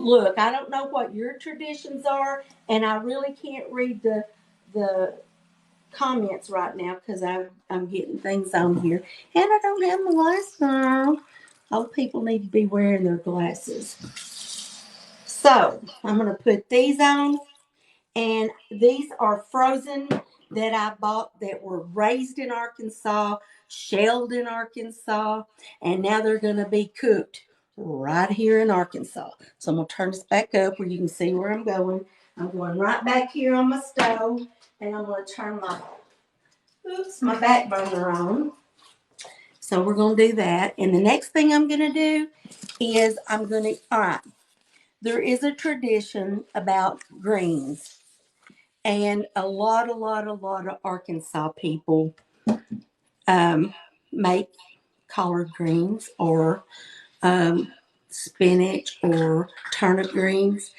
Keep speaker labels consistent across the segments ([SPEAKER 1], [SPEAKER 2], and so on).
[SPEAKER 1] look, I don't know what your traditions are, and I really can't read the comments right now because I'm getting things on here, and I don't have my glasses on. Old people need to be wearing their glasses. So I'm going to put these on, and these are frozen that I bought that were raised in Arkansas, shelled in Arkansas, and now they're going to be cooked right here in Arkansas. So I'm going to turn this back up where you can see where I'm going. I'm going right back here on my stove, and I'm going to turn my back burner on. So we're going to do that. And the next thing I'm going to do is all right, there is a tradition about greens. And a lot of Arkansas people make collard greens or um, spinach or turnip greens.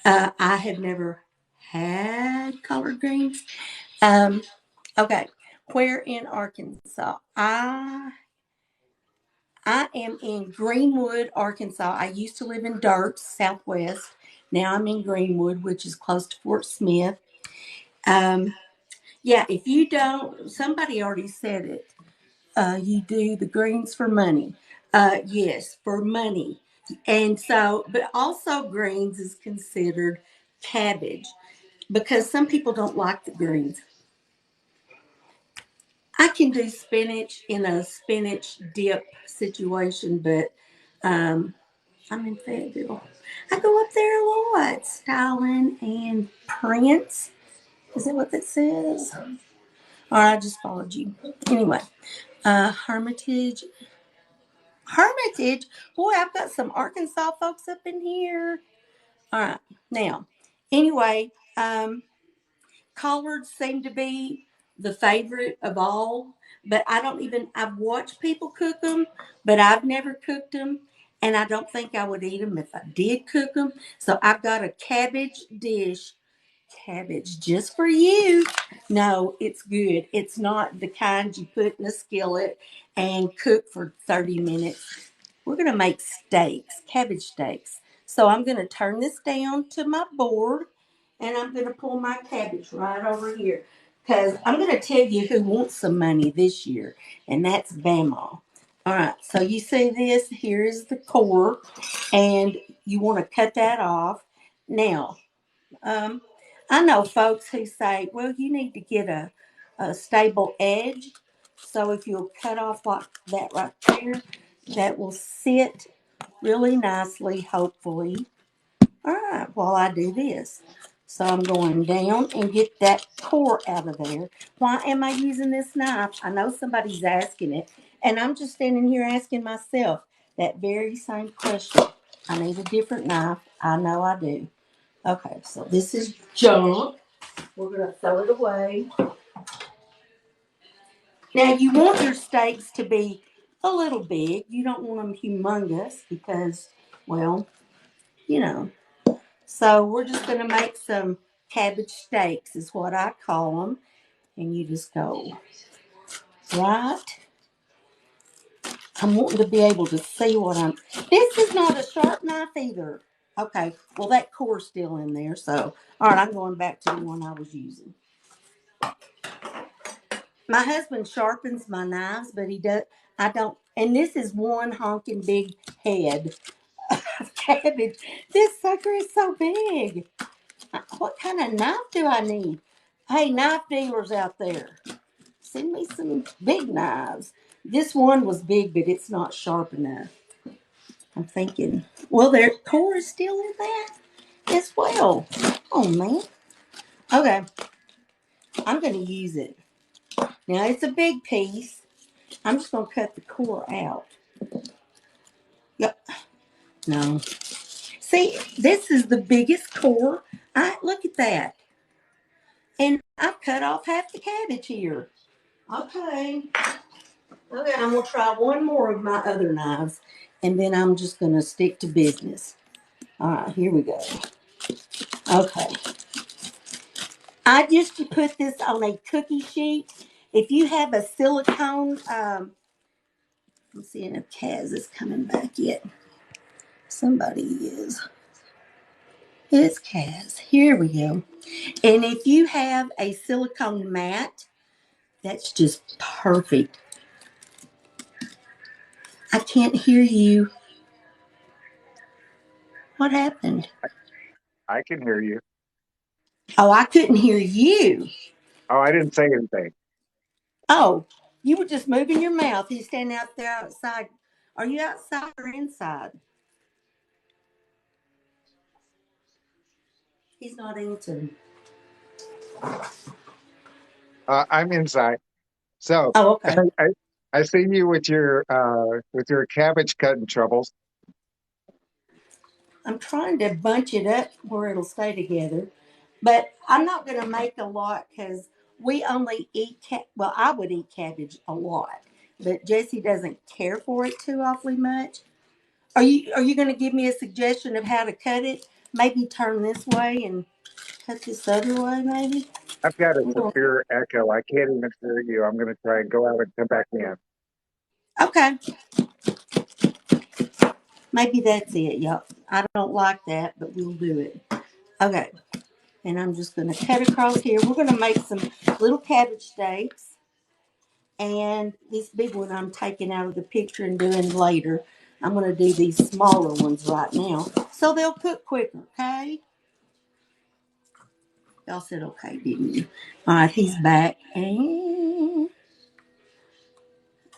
[SPEAKER 1] I have never had collard greens. Um, okay, where in Arkansas? I am in Greenwood, Arkansas. I used to live in Dirt, Southwest. Now I'm in Greenwood, which is close to Fort Smith. Um, yeah, if you don't, somebody already said it. You do the greens for money. Yes, for money. And so, but also greens is considered cabbage because some people don't like the greens. I can do spinach in a spinach dip situation, but um, I'm in Fayetteville. I go up there a lot. Styling and Prince. Is that what that says? Or I just followed you. Anyway, Hermitage. Hermitage. Boy, I've got some Arkansas folks up in here. All right. Now, anyway, collards seem to be the favorite of all, but I've watched people cook them, but I've never cooked them. And I don't think I would eat them if I did cook them. So I've got a cabbage just for you. No, it's good. It's not the kind you put in a skillet and cook for 30 minutes. We're going to make steaks, cabbage steaks. So I'm going to turn this down to my board, and I'm going to pull my cabbage right over here because I'm going to tell you who wants some money this year, and that's Bamaw. All right, so you see this? Here is the core, and you want to cut that off. Now, um, I know folks who say, well, you need to get a stable edge. So if you'll cut off like that right there, that will sit really nicely, hopefully. All right, while I do this. So I'm going down and get that core out of there. Why am I using this knife? I know somebody's asking it, and I'm just standing here asking myself that very same question. I need a different knife. I know I do. Okay, so this is junk. We're going to throw it away. Now, you want your steaks to be a little big. You don't want them humongous because, well, you know. So we're just going to make some cabbage steaks is what I call them. And you just go right. I'm wanting to be able to see what I'm. This is not a sharp knife either. Okay, well, that core's still in there. So, all right, I'm going back to the one I was using. My husband sharpens my knives, but he does. I don't. And this is one honking big head of cabbage. This sucker is so big. What kind of knife do I need? Hey, knife dealers out there, send me some big knives. This one was big, but it's not sharp enough. I'm thinking, well, their core is still in that as well. Oh man. Okay, I'm going to use it. Now it's a big piece. I'm just going to cut the core out. Yep. No. See, this is the biggest core. I look at that. And I've cut off half the cabbage here. Okay. Okay, I'm gonna try one more of my other knives and then I'm just gonna stick to business. All right, here we go. Okay. I used to put this on a cookie sheet. If you have a silicone, I'm seeing if Kaz is coming back yet. Somebody is. It's Kaz. Here we go. And if you have a silicone mat, that's just perfect. I can't hear you. What happened?
[SPEAKER 2] I can hear you.
[SPEAKER 1] Oh, I couldn't hear you.
[SPEAKER 2] Oh, I didn't say anything.
[SPEAKER 1] Oh, you were just moving your mouth. You standing out there outside. Are you outside or inside? He's not answering.
[SPEAKER 2] I'm inside. So
[SPEAKER 1] Oh, okay.
[SPEAKER 2] I, I see you with your cabbage cutting troubles.
[SPEAKER 1] I'm trying to bunch it up where it'll stay together. But I'm not going to make a lot because we only eat well, I would eat cabbage a lot, but Jesse doesn't care for it too awfully much. Are you going to give me a suggestion of how to cut it? Maybe turn this way and cut this other way, maybe.
[SPEAKER 2] I've got a
[SPEAKER 1] I'm going,
[SPEAKER 2] severe echo. I can't even hear you. I'm going to try and go out and come back in.
[SPEAKER 1] okay, maybe that's it, y'all. I don't like that, but we'll do it. Okay, and I'm just going to cut across here. We're going to make some little cabbage steaks. And this big one I'm taking out of the picture and doing later. I'm going to do these smaller ones right now. So they'll cook quicker, okay? Y'all said okay, didn't you? All right, he's back. And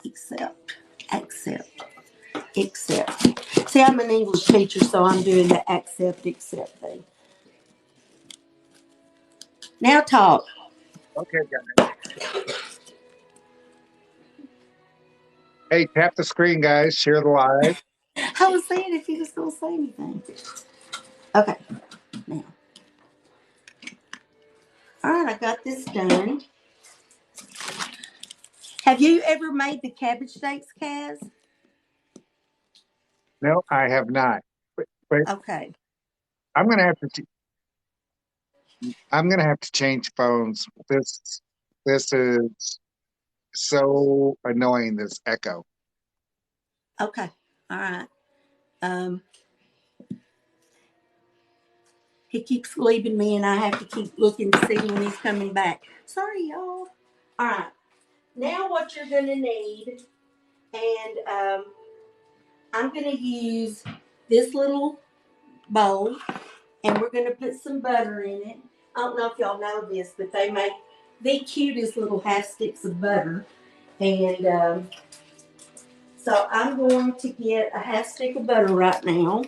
[SPEAKER 1] accept, accept, accept. See, I'm an English teacher, so I'm doing the accept, accept thing. Now talk.
[SPEAKER 2] Okay, guys. Hey, tap the screen, guys. Share the live.
[SPEAKER 1] I was saying if you was going to say anything. Okay, now. All right, I got this done. Have you ever made the cabbage steaks, Kaz?
[SPEAKER 2] No, I have not. But
[SPEAKER 1] Okay.
[SPEAKER 2] I'm going to have to. I'm going to have to change phones. This is so annoying. This echo.
[SPEAKER 1] Okay. All right. Um, he keeps leaving me, and I have to keep looking to see when he's coming back. Sorry, y'all. All right. Now, what you're going to need, and I'm going to use this little bowl, and we're going to put some butter in it. I don't know if y'all know this, but they make the cutest little half sticks of butter. And so I'm going to get a half stick of butter right now.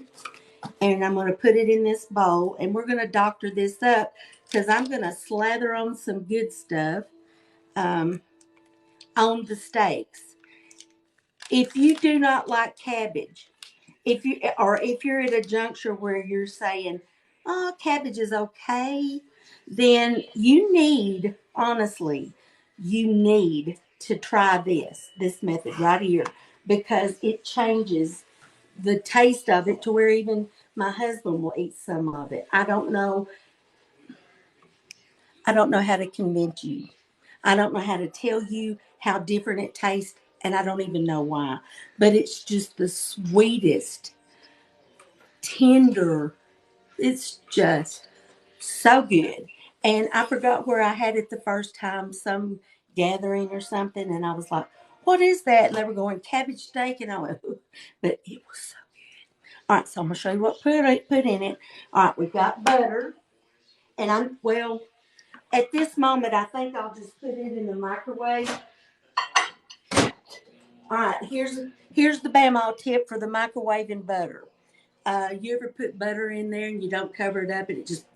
[SPEAKER 1] And I'm going to put it in this bowl, and we're going to doctor this up because I'm going to slather on some good stuff um, on the steaks. If you do not like cabbage, if you're at a juncture where you're saying, "Oh, cabbage is okay," then you need, honestly, you need to try this method right here because it changes the taste of it to where even my husband will eat some of it. I don't know how to convince you. I don't know how to tell you how different it tastes, and I don't even know why. But it's just the sweetest, tender. It's just so good. And I forgot where I had it the first time, some gathering or something, and I was like, "What is that?" And they were going cabbage steak, and I went, "Ooh." But it was so. All right, so I'm gonna show you what put in it. All right, we've got butter, and at this moment I think I'll just put it in the microwave. All right, here's the Bamaw tip for the microwaving butter. You ever put butter in there and you don't cover it up and it just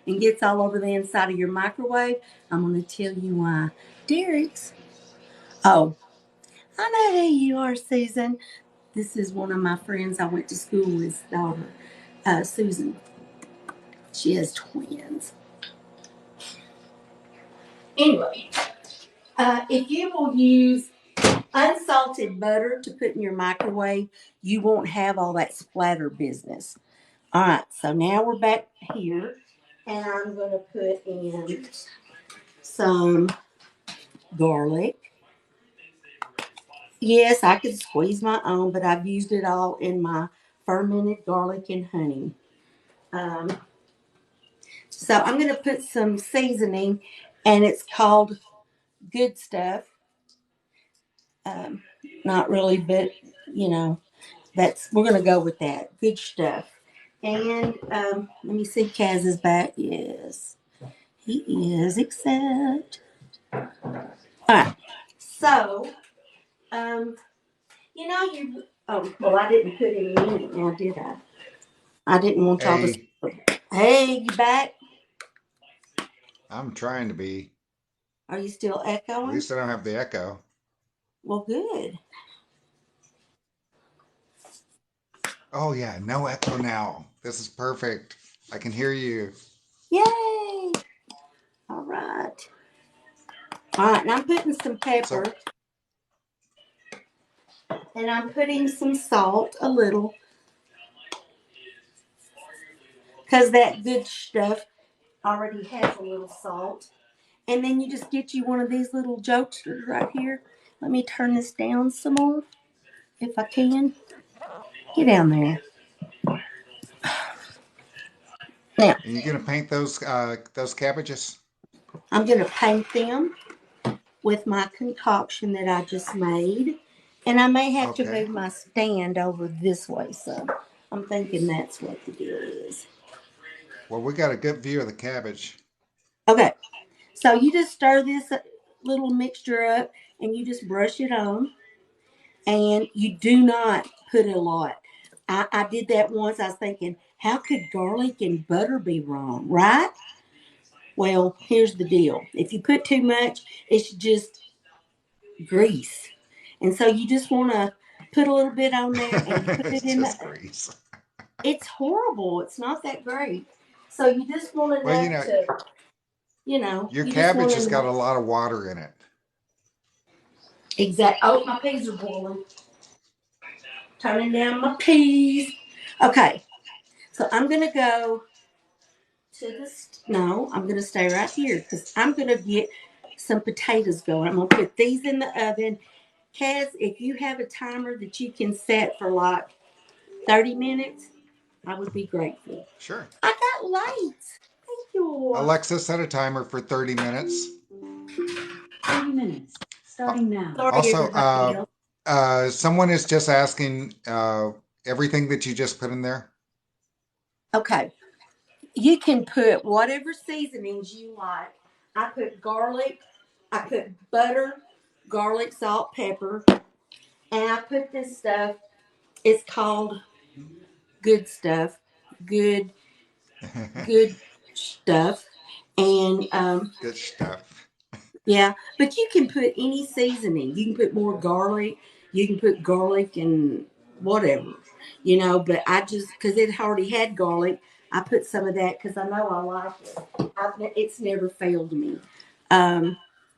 [SPEAKER 1] and gets all over the inside of your microwave? I'm gonna tell you why. Derek's. Oh, I know who you are, Susan. This is one of my friends I went to school with, daughter, Susan. She has twins. Anyway, if you will use unsalted butter to put in your microwave, you won't have all that splatter business. All right, so now we're back here, and I'm going to put in some garlic. Yes, I could squeeze my own, but I've used it all in my fermented garlic and honey. So I'm going to put some seasoning, and it's called Good Stuff. Um, Not really, but you know, that's we're going to go with that. Good Stuff. And let me see, Kaz is back. Yes, he is. Except, all right. So, um, you. Oh, well, I didn't put any in it now, did I? I didn't want y'all to.
[SPEAKER 2] Hey,
[SPEAKER 1] Hey, you back?
[SPEAKER 2] I'm trying to be.
[SPEAKER 1] Are you still
[SPEAKER 2] At
[SPEAKER 1] echoing?
[SPEAKER 2] least I don't have the echo.
[SPEAKER 1] Well, good.
[SPEAKER 2] Oh yeah, no echo now. This is perfect. I can hear you.
[SPEAKER 1] Yay! All right. All right, and I'm putting some pepper,
[SPEAKER 2] So,
[SPEAKER 1] and I'm putting some salt, a little, because that good stuff already has a little salt. And then you just get you one of these little jokesters right here. Let me turn this down some more, if I can. Get down there. Now,
[SPEAKER 2] are you gonna paint those cabbages?
[SPEAKER 1] I'm going to paint them with my concoction that I just made. And I may have to
[SPEAKER 2] Okay.
[SPEAKER 1] move my stand over this way, so I'm thinking that's what the deal is.
[SPEAKER 2] Well, we got a good view of the cabbage.
[SPEAKER 1] Okay, so you just stir this little mixture up and you just brush it on. And you do not put a lot. I did that once. I was thinking, how could garlic and butter be wrong, right? Well, here's the deal. If you put too much, it's just grease. And so you just want to put a little bit on there and you put
[SPEAKER 2] It's
[SPEAKER 1] it in the.
[SPEAKER 2] just grease.
[SPEAKER 1] It's horrible. It's not that great. So you just want
[SPEAKER 2] Well,
[SPEAKER 1] enough to,
[SPEAKER 2] your
[SPEAKER 1] you just
[SPEAKER 2] cabbage
[SPEAKER 1] want
[SPEAKER 2] has got
[SPEAKER 1] enough.
[SPEAKER 2] a lot of water in it.
[SPEAKER 1] Exact. Oh, my peas are boiling. Turning down my peas. Okay, so I'm going to go to this. No, I'm going to stay right here because I'm going to get some potatoes going. I'm going to put these in the oven. Kaz, if you have a timer that you can set for like 30 minutes, I would be grateful.
[SPEAKER 2] Sure.
[SPEAKER 1] I got lights. Thank you.
[SPEAKER 2] Alexa, set a timer for 30 minutes.
[SPEAKER 3] 30 minutes, starting now.
[SPEAKER 1] Sorry,
[SPEAKER 2] Also,
[SPEAKER 1] everybody else.
[SPEAKER 2] someone is just asking everything that you just put in there.
[SPEAKER 1] Okay. You can put whatever seasonings you like. I put garlic, I put butter, garlic, salt, pepper, and I put this stuff. It's called Good Stuff. Good, good stuff. And
[SPEAKER 2] Good stuff.
[SPEAKER 1] yeah, but you can put any seasoning. You can put more garlic. You can put garlic and whatever, But I just because it already had garlic, I put some of that because I know I like it. It's never failed me. Um,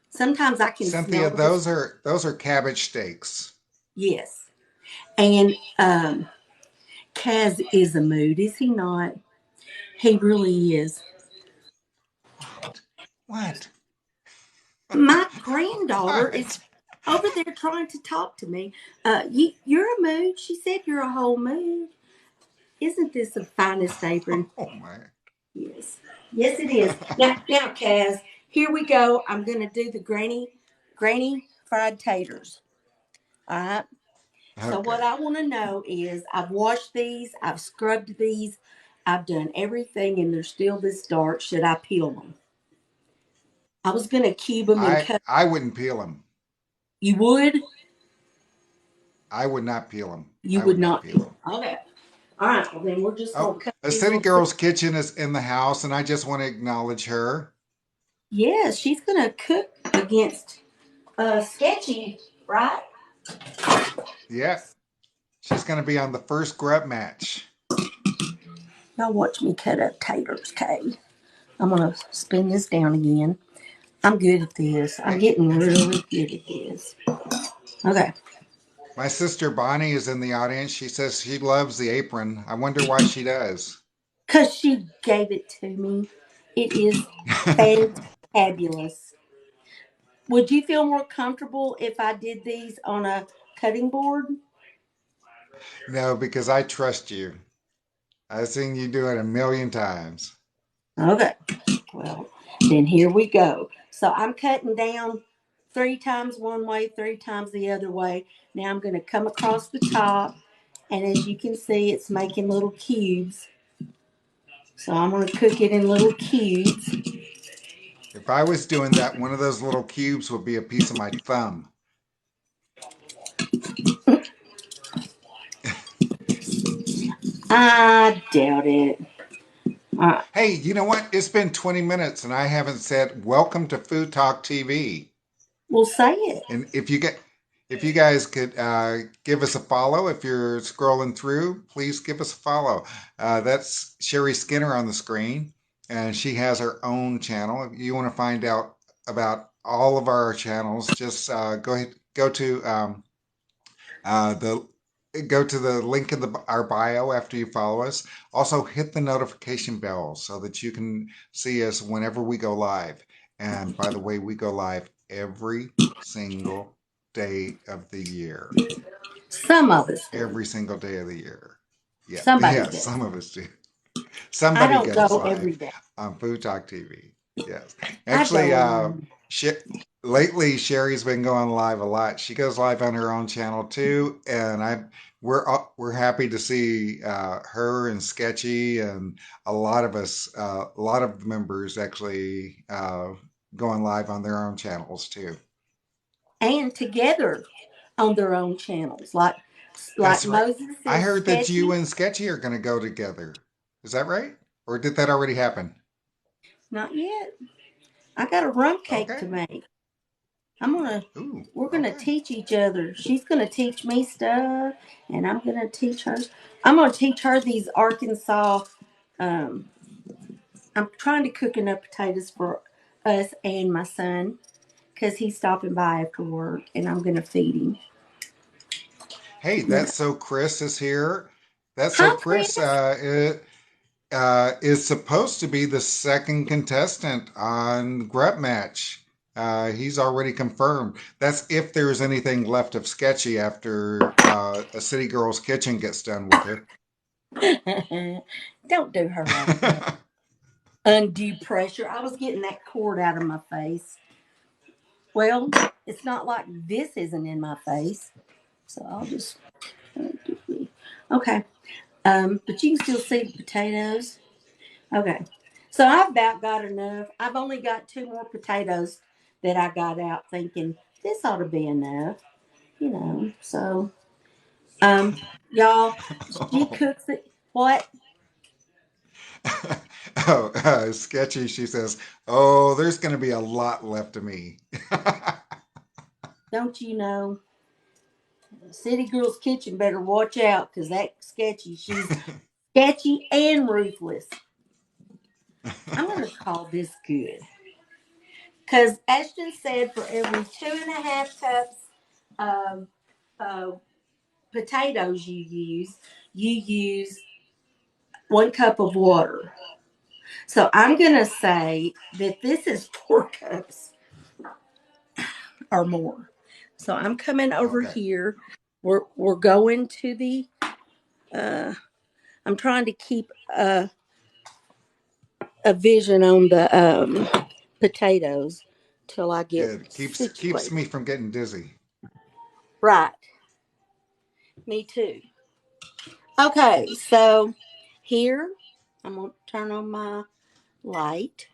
[SPEAKER 1] Sometimes I can
[SPEAKER 2] Cynthia,
[SPEAKER 1] smell this.
[SPEAKER 2] those are cabbage steaks.
[SPEAKER 1] Yes, and Kaz is a mood, is he not? He really is.
[SPEAKER 2] What? What?
[SPEAKER 1] My granddaughter is
[SPEAKER 2] What?
[SPEAKER 1] over there trying to talk to me. You're a mood. She said you're a whole mood. Isn't this the finest apron?
[SPEAKER 2] Oh my.
[SPEAKER 1] Yes. Yes, it is. Now, Kaz, here we go. I'm going to do the granny fried taters. All right. So what
[SPEAKER 2] Okay.
[SPEAKER 1] I want to know is I've washed these, I've scrubbed these, I've done everything, and they're still this dark. Should I peel them? I was going to cube them and cut.
[SPEAKER 2] I wouldn't peel them.
[SPEAKER 1] You would?
[SPEAKER 2] I would not peel them.
[SPEAKER 1] You
[SPEAKER 2] I
[SPEAKER 1] would
[SPEAKER 2] would not
[SPEAKER 1] not
[SPEAKER 2] peel
[SPEAKER 1] peel.
[SPEAKER 2] them.
[SPEAKER 1] Okay. All right. Well, then we're just
[SPEAKER 2] Oh,
[SPEAKER 1] going to cut
[SPEAKER 2] a
[SPEAKER 1] these
[SPEAKER 2] city
[SPEAKER 1] little.
[SPEAKER 2] girl's kitchen is in the house, and I just want to acknowledge her.
[SPEAKER 1] Yeah, she's going to cook against Sketchy, right?
[SPEAKER 2] Yeah, she's going to be on the first grub match.
[SPEAKER 1] Y'all watch me cut up taters, Kay. I'm going to spin this down again. I'm good at this. I'm
[SPEAKER 2] Hey,
[SPEAKER 1] getting really good at this. Okay.
[SPEAKER 2] my sister Bonnie is in the audience. She says she loves the apron. I wonder why she does.
[SPEAKER 1] Because she gave it to me. It is fantabulous. Would you feel more comfortable if I did these on a cutting board?
[SPEAKER 2] No, because I trust you. I've seen you do it a million times.
[SPEAKER 1] Okay. Well, then here we go. So I'm cutting down 3 times one way, 3 times the other way. Now I'm going to come across the top, and as you can see, it's making little cubes. So I'm going to cook it in little cubes.
[SPEAKER 4] If I was doing that, one of those little cubes would be a piece of my thumb.
[SPEAKER 1] I doubt it. Uh,
[SPEAKER 4] Hey, you know what? It's been 20 minutes and I haven't said welcome to Food Talk TV.
[SPEAKER 1] we'll say it.
[SPEAKER 4] And if you guys could give us a follow, if you're scrolling through, please give us a follow. That's Sherry Skinner on the screen, and she has her own channel. If you want to find out about all of our channels, just go to the go to the link in our bio after you follow us. Also, hit the notification bell so that you can see us whenever we go live. And by the way, we go live every single day of the year.
[SPEAKER 1] Some of us do.
[SPEAKER 4] Every single day of the year. Yeah,
[SPEAKER 1] Somebody
[SPEAKER 4] yeah,
[SPEAKER 1] does.
[SPEAKER 4] some of us do.
[SPEAKER 1] I
[SPEAKER 4] Somebody
[SPEAKER 1] don't
[SPEAKER 4] goes
[SPEAKER 1] go
[SPEAKER 4] live
[SPEAKER 1] every day.
[SPEAKER 4] on Food Talk TV. Yes.
[SPEAKER 1] I
[SPEAKER 4] Actually,
[SPEAKER 1] go on.
[SPEAKER 4] lately Sherry's been going live a lot. She goes live on her own channel too, and we're happy to see her and Sketchy and a lot of members actually going live on their own channels too.
[SPEAKER 1] And together on their own channels, like
[SPEAKER 4] That's right.
[SPEAKER 1] Moses
[SPEAKER 4] I
[SPEAKER 1] and
[SPEAKER 4] heard that you
[SPEAKER 1] Sketchy.
[SPEAKER 4] and Sketchy are going to go together. Is that right? Or did that already happen?
[SPEAKER 1] Not yet. I got a rum cake
[SPEAKER 4] Okay.
[SPEAKER 1] to make. I'm gonna.
[SPEAKER 4] Ooh,
[SPEAKER 1] We're gonna
[SPEAKER 4] okay.
[SPEAKER 1] teach each other. She's gonna teach me stuff, and I'm gonna teach her. I'm gonna teach her these Arkansas. Um, I'm trying to cook enough potatoes for us and my son because he's stopping by after work, and I'm gonna feed him.
[SPEAKER 4] Hey,
[SPEAKER 1] You know.
[SPEAKER 4] that's so Chris is here. That's so
[SPEAKER 1] Hi,
[SPEAKER 4] Chris
[SPEAKER 1] Chris.
[SPEAKER 4] is supposed to be the second contestant on Grub Match. He's already confirmed. That's if there's anything left of Sketchy after a City Girl's Kitchen gets done with her.
[SPEAKER 1] Don't do her like that. Undue pressure. I was getting that cord out of my face. Well, it's not like this isn't in my face, so I'll just. Okay. But you can still see the potatoes. Okay. So I've about got enough. I've only got 2 more potatoes that I got out thinking this ought to be enough, So, um, y'all, she cooks it. What?
[SPEAKER 4] Oh, Sketchy, she says, "Oh, there's going to be a lot left of me."
[SPEAKER 1] Don't you know? City Girl's Kitchen better watch out because that sketchy, she's sketchy and ruthless. I'm going to call this good. Because Ashton said for every 2.5 cups of potatoes you use 1 cup of water. So I'm going to say that this is 4 cups or more. So I'm coming over
[SPEAKER 4] Okay,
[SPEAKER 1] here. We're going to the. Uh, I'm trying to keep a vision on the potatoes till I get
[SPEAKER 4] good. Keeps
[SPEAKER 1] situated.
[SPEAKER 4] me from getting dizzy.
[SPEAKER 1] Right. Me too. Okay, so here I'm gonna turn on my light,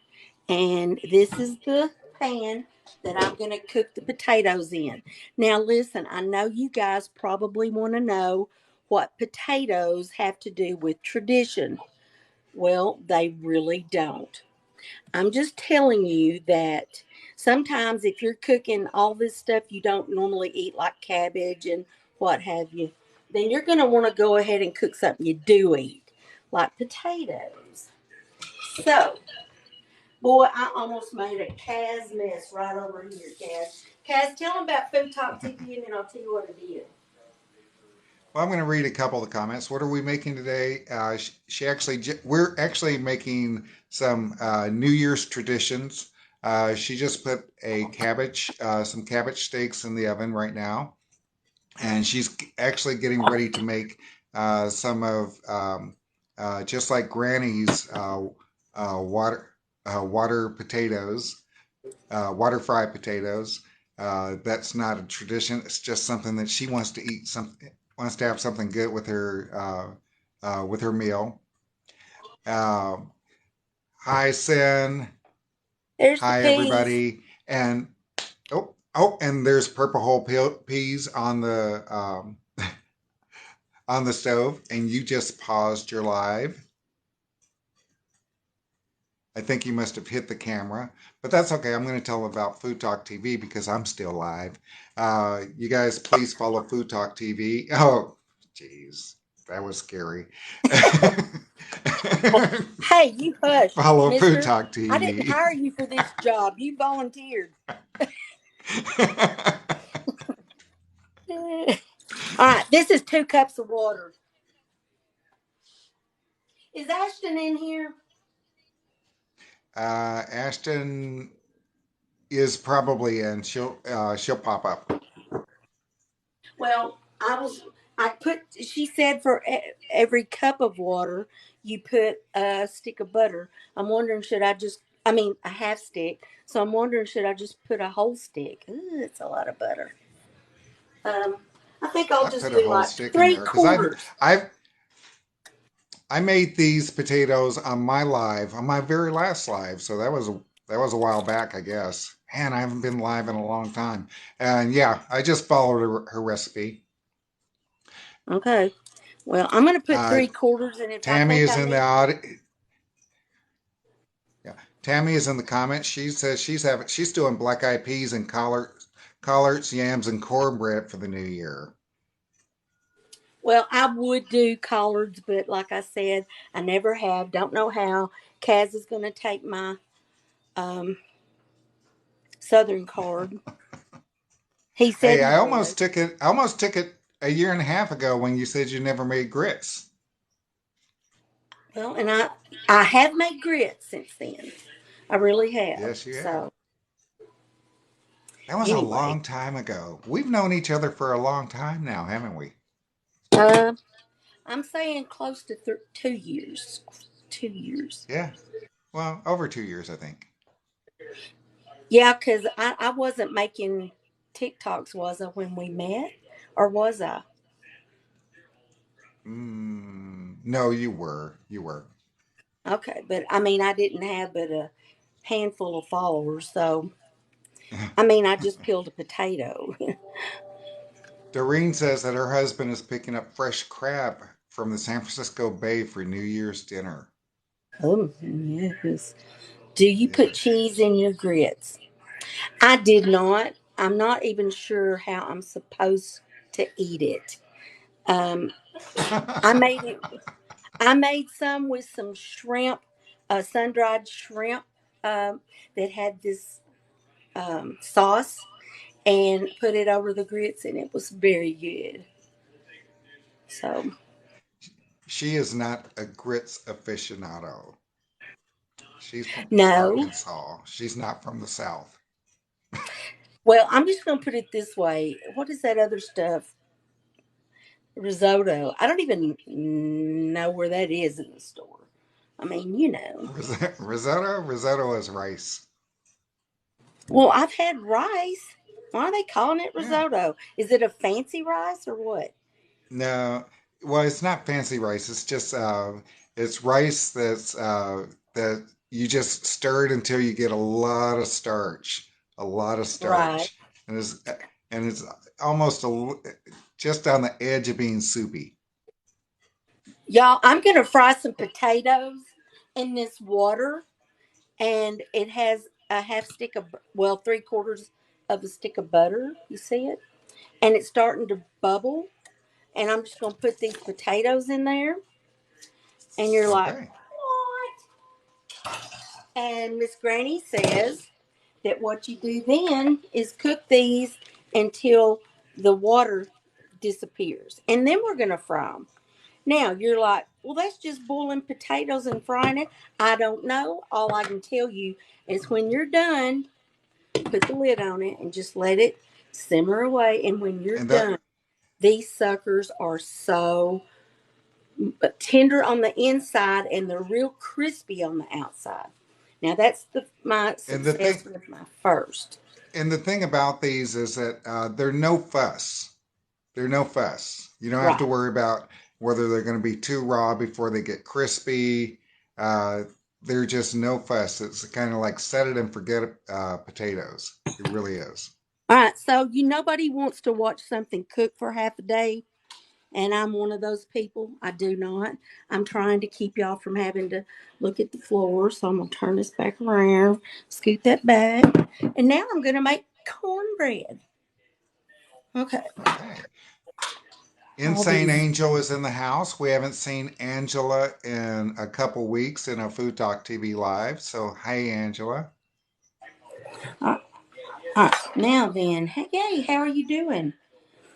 [SPEAKER 1] and this is the pan that I'm gonna cook the potatoes in. Now, listen, I know you guys probably want to know what potatoes have to do with tradition. Well, they really don't. I'm just telling you that sometimes if you're cooking all this stuff you don't normally eat, like cabbage and what have you, then you're going to want to go ahead and cook something you do eat, like potatoes. So, boy, I almost made a Kaz mess right over here, Kaz. Kaz, tell them about Food Talk TV and then I'll tell you what it is.
[SPEAKER 4] Well, I'm going to read a couple of the comments. What are we making today? We're actually making some New Year's traditions. She just put some cabbage steaks in the oven right now, and she's actually getting ready to make some of just like Granny's water potatoes, water fried potatoes. That's not a tradition. It's just something that she wants to eat. Wants to have something good with her meal. Uh, Hi, Sin.
[SPEAKER 1] There's the
[SPEAKER 4] Hi,
[SPEAKER 1] peas.
[SPEAKER 4] everybody. And and there's purple whole peas on the stove, and you just paused your live. I think you must have hit the camera, but that's okay. I'm going to tell about Food Talk TV because I'm still live. You guys, please follow Food Talk TV. Oh, jeez, that was scary.
[SPEAKER 1] Hey, you hush,
[SPEAKER 4] Follow Food
[SPEAKER 1] mister.
[SPEAKER 4] Talk
[SPEAKER 1] I didn't
[SPEAKER 4] TV.
[SPEAKER 1] hire you for this job. You volunteered. All right, this is 2 cups of water. Is Ashton in here?
[SPEAKER 4] Ashton is probably in. She'll pop up.
[SPEAKER 1] Well, she said for every cup of water, you put a stick of butter. I'm wondering, I mean, a half stick. So I'm wondering, should I just put a whole stick? Ooh, it's a lot of butter. Um, I think I'll
[SPEAKER 4] I
[SPEAKER 1] just
[SPEAKER 4] put a
[SPEAKER 1] do
[SPEAKER 4] whole
[SPEAKER 1] like
[SPEAKER 4] stick in
[SPEAKER 1] three
[SPEAKER 4] there because
[SPEAKER 1] quarters.
[SPEAKER 4] I made these potatoes on my very last live. So that was a while back, I guess. Man, I haven't been live in a long time. And yeah, I just followed her recipe.
[SPEAKER 1] Okay. Well, I'm going to put
[SPEAKER 4] Uh,
[SPEAKER 1] 3 quarters, and if I
[SPEAKER 4] Tammy
[SPEAKER 1] think
[SPEAKER 4] is
[SPEAKER 1] I
[SPEAKER 4] in the
[SPEAKER 1] need,
[SPEAKER 4] aud Yeah, Tammy is in the comments. She says she's doing black eyed peas and collards, yams, and cornbread for the new year.
[SPEAKER 1] well, I would do collards, but like I said, I never have. Don't know how. Kaz is going to take my um, Southern card. He said
[SPEAKER 4] Hey,
[SPEAKER 1] he was.
[SPEAKER 4] I almost took it a year and a half ago when you said you never made grits.
[SPEAKER 1] Well, and I have made grits since then. I really have.
[SPEAKER 4] Yes, you have.
[SPEAKER 1] So
[SPEAKER 4] That was a
[SPEAKER 1] anyway,
[SPEAKER 4] long time ago. We've known each other for a long time now, haven't we?
[SPEAKER 1] uh, I'm saying close to 2 years. 2 years.
[SPEAKER 4] Yeah. Well, over 2 years, I think.
[SPEAKER 1] Yeah, because I wasn't making TikToks, was I, when we met? Or was I?
[SPEAKER 4] No, you were. You were.
[SPEAKER 1] Okay, but I mean, I didn't have but a handful of followers. So, I mean, I just peeled a potato.
[SPEAKER 4] Doreen says that her husband is picking up fresh crab from the San Francisco Bay for New Year's dinner.
[SPEAKER 1] Oh, yes. Do you put
[SPEAKER 4] Yes.
[SPEAKER 1] cheese in your grits? I did not. I'm not even sure how I'm supposed to eat it. Um, I made it. I made some with some shrimp, sun dried shrimp that had this sauce, and put it over the grits, and it was very good. So
[SPEAKER 4] She is not a grits aficionado. She's from
[SPEAKER 1] no.
[SPEAKER 4] Arkansas. She's not from the South.
[SPEAKER 1] Well, I'm just going to put it this way. What is that other stuff? Risotto. I don't even know where that is in the store. I mean, you know.
[SPEAKER 4] Risotto? Risotto is rice.
[SPEAKER 1] Well, I've had rice. Why are they calling it
[SPEAKER 4] Yeah.
[SPEAKER 1] risotto? Is it a fancy rice or what?
[SPEAKER 4] No, well, it's not fancy rice. It's rice that you just stir it until you get a lot of
[SPEAKER 1] Right.
[SPEAKER 4] starch, and it's almost just on the edge of being soupy.
[SPEAKER 1] Y'all, I'm going to fry some potatoes in this water, and it has a half stick of, well, 3 quarters of a stick of butter. You see it? And it's starting to bubble. And I'm just going to put these potatoes in there. And you're like,
[SPEAKER 4] Okay.
[SPEAKER 1] what? And Miss Granny says that what you do then is cook these until the water disappears. And then we're going to fry them. Now, you're like, well, that's just boiling potatoes and frying it. I don't know. All I can tell you is when you're done, put the lid on it and just let it simmer away. And when you're
[SPEAKER 4] And that
[SPEAKER 1] done, these suckers are so but tender on the inside and they're real crispy on the outside. Now that's my
[SPEAKER 4] And the
[SPEAKER 1] success
[SPEAKER 4] thing
[SPEAKER 1] with my first.
[SPEAKER 4] and the thing about these is that they're no fuss. They're no fuss. You don't have to
[SPEAKER 1] Right.
[SPEAKER 4] worry about whether they're going to be too raw before they get crispy. Uh, they're just no fuss. It's kind of like set it and forget it, potatoes. It really is.
[SPEAKER 1] All right. So nobody wants to watch something cook for half a day. And I'm one of those people. I do not. I'm trying to keep y'all from having to look at the floor. So I'm going to turn this back around, scoot that back. And now I'm going to make cornbread. Okay.
[SPEAKER 4] Okay.
[SPEAKER 1] All
[SPEAKER 4] Insane
[SPEAKER 1] these.
[SPEAKER 4] Angel is in the house. We haven't seen Angela in a couple weeks in a Food Talk TV live. So, hey, Angela.
[SPEAKER 1] All right. All right. Now then, hey, how are you doing?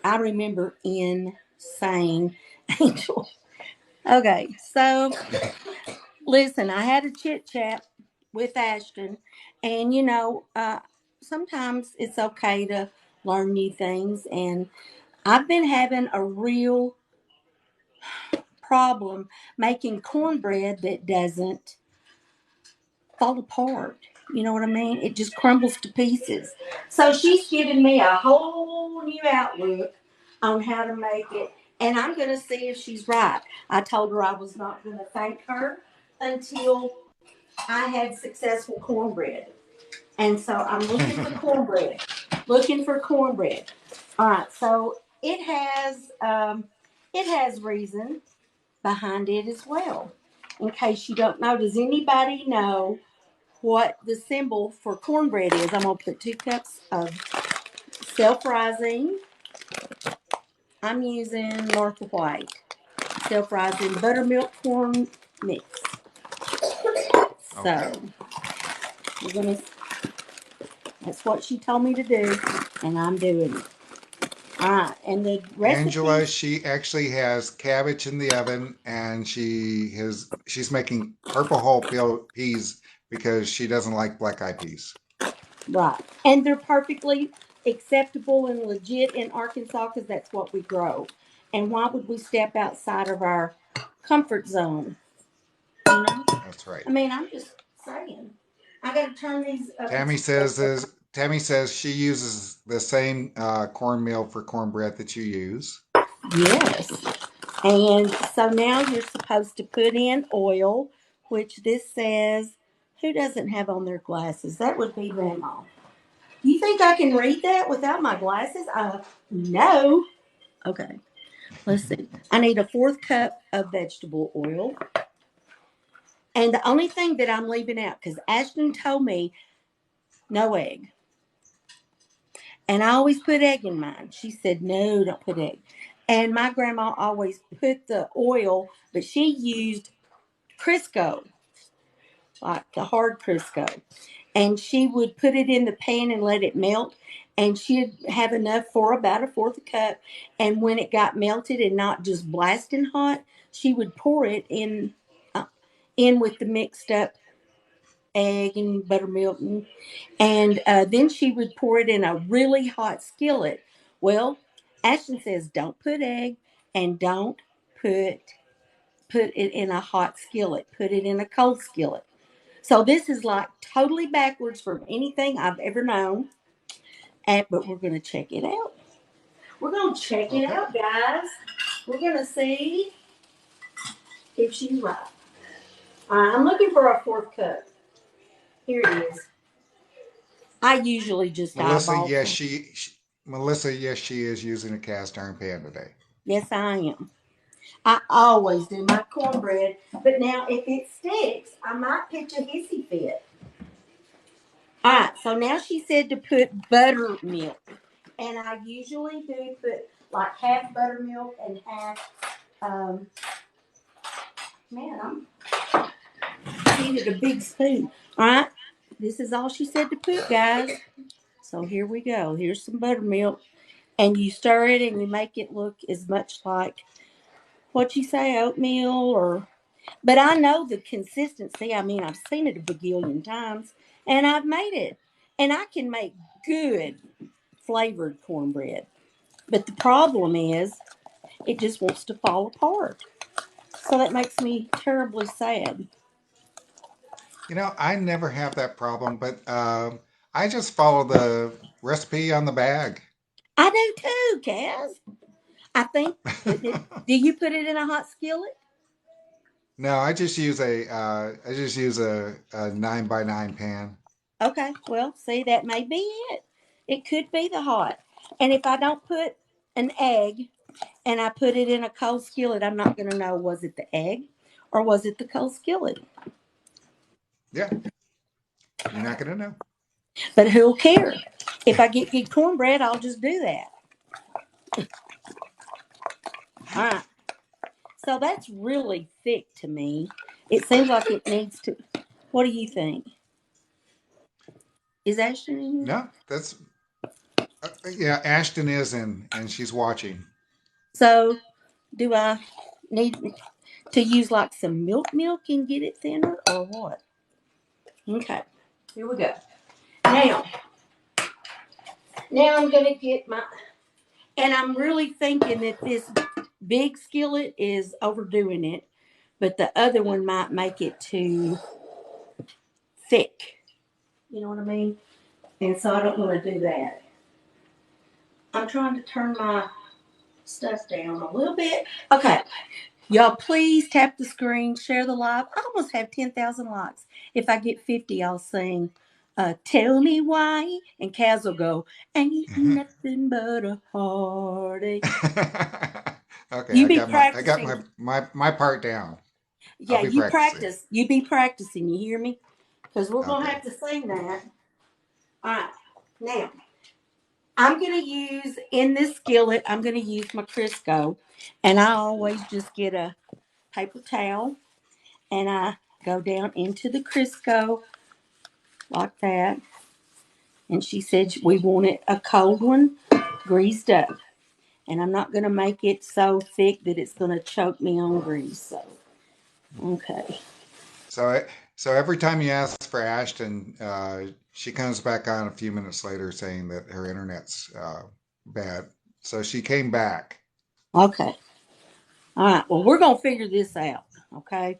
[SPEAKER 1] I remember Insane Angel. Okay. So listen, I had a chit chat with Ashton, and sometimes it's okay to learn new things. And I've been having a real problem making cornbread that doesn't fall apart. You know what I mean? It just crumbles to pieces. So she's given me a whole new outlook on how to make it, and I'm going to see if she's right. I told her I was not going to thank her until I had successful cornbread. And so I'm looking for cornbread. Looking for cornbread. All right, so it has reason behind it as well. In case you don't know, does anybody know what the symbol for cornbread is? I'm gonna put 2 cups of self-rising. I'm using Martha White self-rising buttermilk corn mix.
[SPEAKER 4] Okay.
[SPEAKER 1] So we're gonna. That's what she told me to do, and I'm doing it. All right, and the
[SPEAKER 4] Angela,
[SPEAKER 1] recipe.
[SPEAKER 4] she actually has cabbage in the oven and she's making purple whole peas because she doesn't like black eyed peas.
[SPEAKER 1] Right. And they're perfectly acceptable and legit in Arkansas because that's what we grow. And why would we step outside of our comfort zone? You know?
[SPEAKER 4] That's right.
[SPEAKER 1] I mean, I'm just saying. I got to turn these
[SPEAKER 4] Tammy
[SPEAKER 1] potatoes.
[SPEAKER 4] says she uses the same cornmeal for cornbread that you use.
[SPEAKER 1] Yes. And so now you're supposed to put in oil, which this says, who doesn't have on their glasses? That would be Bamaw. You think I can read that without my glasses? No. Okay. Let's see. I need a fourth cup of vegetable oil. And the only thing that I'm leaving out, because Ashton told me no egg. And I always put egg in mine. She said, no, don't put egg. And my grandma always put the oil, but she used Crisco, like the hard Crisco. And she would put it in the pan and let it melt. And she'd have enough for about a fourth cup. And when it got melted and not just blasting hot, she would pour it in with the mixed up egg and buttermilk, and then she would pour it in a really hot skillet. Well, Ashton says don't put egg and don't put put it in a hot skillet. Put it in a cold skillet. So this is like totally backwards from anything I've ever known. But we're going to check it out. We're going to check it
[SPEAKER 4] Okay.
[SPEAKER 1] out, guys. We're going to see if she's right. All right, I'm looking for a fourth cup. Here it is. I usually just
[SPEAKER 4] Melissa,
[SPEAKER 1] eyeball
[SPEAKER 4] yes,
[SPEAKER 1] some.
[SPEAKER 4] Melissa, yes, she is using a cast iron pan today.
[SPEAKER 1] Yes, I am. I always do my cornbread, but now if it sticks, I might pitch a hissy fit. All right, so now she said to put buttermilk, and I usually do put like half buttermilk and half. Um, man, I needed a big spoon. All right, this is all she said to put, guys. So here we go. Here's some buttermilk, and you stir it and you make it look as much like what you say, oatmeal or. But I know the consistency. I mean, I've seen it a bagillion times and I've made it. And I can make good flavored cornbread. But the problem is, it just wants to fall apart. So that makes me terribly sad.
[SPEAKER 4] You know, I never have that problem, but I just follow the recipe on the bag.
[SPEAKER 1] I do too, Kaz. I think. Do you put it in a hot skillet?
[SPEAKER 4] No, I just use a 9 by 9 pan.
[SPEAKER 1] Okay. Well, see, that may be it. It could be the hot. And if I don't put an egg and I put it in a cold skillet, I'm not going to know was it the egg or was it the cold skillet.
[SPEAKER 4] Yeah, you're not gonna know.
[SPEAKER 1] But who'll care? If I get good cornbread, I'll just do that. All right. So that's really thick to me. It seems like it needs to. What do you think? Is Ashton in here?
[SPEAKER 4] No, that's yeah. Ashton is in, and she's watching.
[SPEAKER 1] So do I need to use like some milk and get it thinner or what? Okay. Here we go. Now, now I'm going to get my, and I'm really thinking that this big skillet is overdoing it, but the other one might make it too thick. You know what I mean? And so I don't want to do that. I'm trying to turn my stuff down a little bit. Okay. Y'all, please tap the screen, share the live. I almost have 10,000 likes. If I get 50, I'll sing Tell Me Why. And Kaz will go, Ain't nothing but a heartache.
[SPEAKER 4] Okay,
[SPEAKER 1] You be
[SPEAKER 4] I got
[SPEAKER 1] practicing.
[SPEAKER 4] my part down. I'll
[SPEAKER 1] Yeah,
[SPEAKER 4] be
[SPEAKER 1] you
[SPEAKER 4] practicing.
[SPEAKER 1] practice. You be practicing. You hear me? Because we're going to
[SPEAKER 4] Okay.
[SPEAKER 1] have to sing that. All right. Now, I'm going to use, in this skillet, I'm going to use my Crisco. And I always just get a paper towel and I go down into the Crisco like that. And she said we want it a cold one, greased up. And I'm not going to make it so thick that it's going to choke me on grease. So, okay.
[SPEAKER 4] So so every time you ask for Ashton, she comes back on a few minutes later saying that her internet's bad. So she came back.
[SPEAKER 1] Okay. All right. Well, we're going to figure this out. Okay.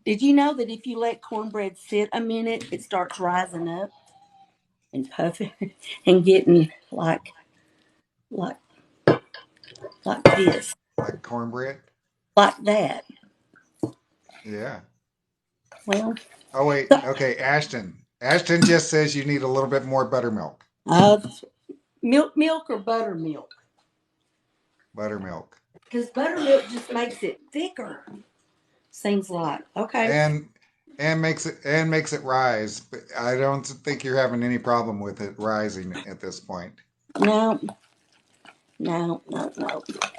[SPEAKER 1] Did you know that if you let cornbread sit a minute, it starts rising up and puffing and getting like, like this,
[SPEAKER 4] Like cornbread.
[SPEAKER 1] like that?
[SPEAKER 4] Yeah.
[SPEAKER 1] Well,
[SPEAKER 4] Oh wait. Okay, Ashton. Ashton just says you need a little bit more buttermilk.
[SPEAKER 1] uh, milk or buttermilk?
[SPEAKER 4] Buttermilk.
[SPEAKER 1] Because buttermilk just makes it thicker. Seems like. Okay.
[SPEAKER 4] And makes it rise. But I don't think you're having any problem with it rising at this point.
[SPEAKER 1] No, no.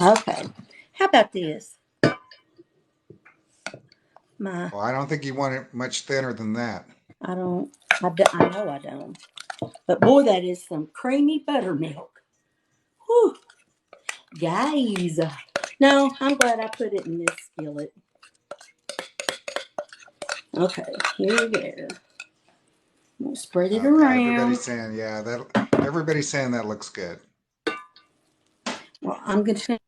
[SPEAKER 1] Okay. How about this? My,
[SPEAKER 4] Well, I don't think you want it much thinner than that.
[SPEAKER 1] I don't, I know I don't. But boy, that is some creamy buttermilk. Whew. Guys. No, I'm glad I put it in this skillet. Okay, here we go. We'll spread it
[SPEAKER 4] Okay,
[SPEAKER 1] around.
[SPEAKER 4] everybody's saying that looks good.
[SPEAKER 1] Well, I'm going to,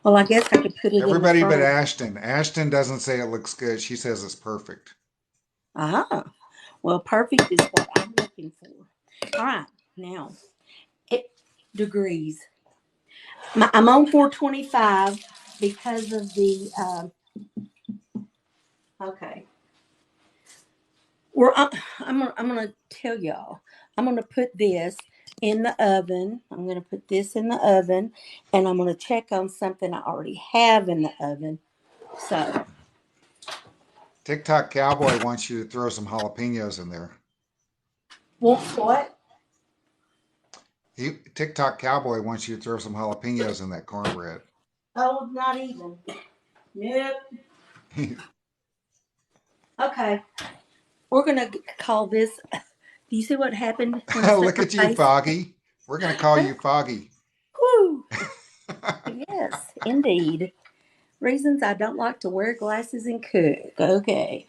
[SPEAKER 1] well, I guess I could put it in the
[SPEAKER 4] Everybody but
[SPEAKER 1] front.
[SPEAKER 4] Ashton. Ashton doesn't say it looks good. She says it's perfect.
[SPEAKER 1] Ah, well, perfect is what I'm looking for. All right, now, it, degrees. I'm on 425 because of the, okay. I'm gonna tell y'all. I'm gonna put this in the oven. I'm gonna put this in the oven, and I'm gonna check on something I already have in the oven. So,
[SPEAKER 4] TikTok Cowboy wants you to throw some jalapenos in there.
[SPEAKER 1] what?
[SPEAKER 4] TikTok Cowboy wants you to throw some jalapenos in that cornbread.
[SPEAKER 1] Oh, not even. Nope. Okay, we're gonna call this. Do you see what happened when I set
[SPEAKER 4] Look
[SPEAKER 1] my
[SPEAKER 4] at you,
[SPEAKER 1] face?
[SPEAKER 4] Foggy. We're gonna call you Foggy.
[SPEAKER 1] Whew. Yes, indeed. Reasons I don't like to wear glasses and cook. Okay.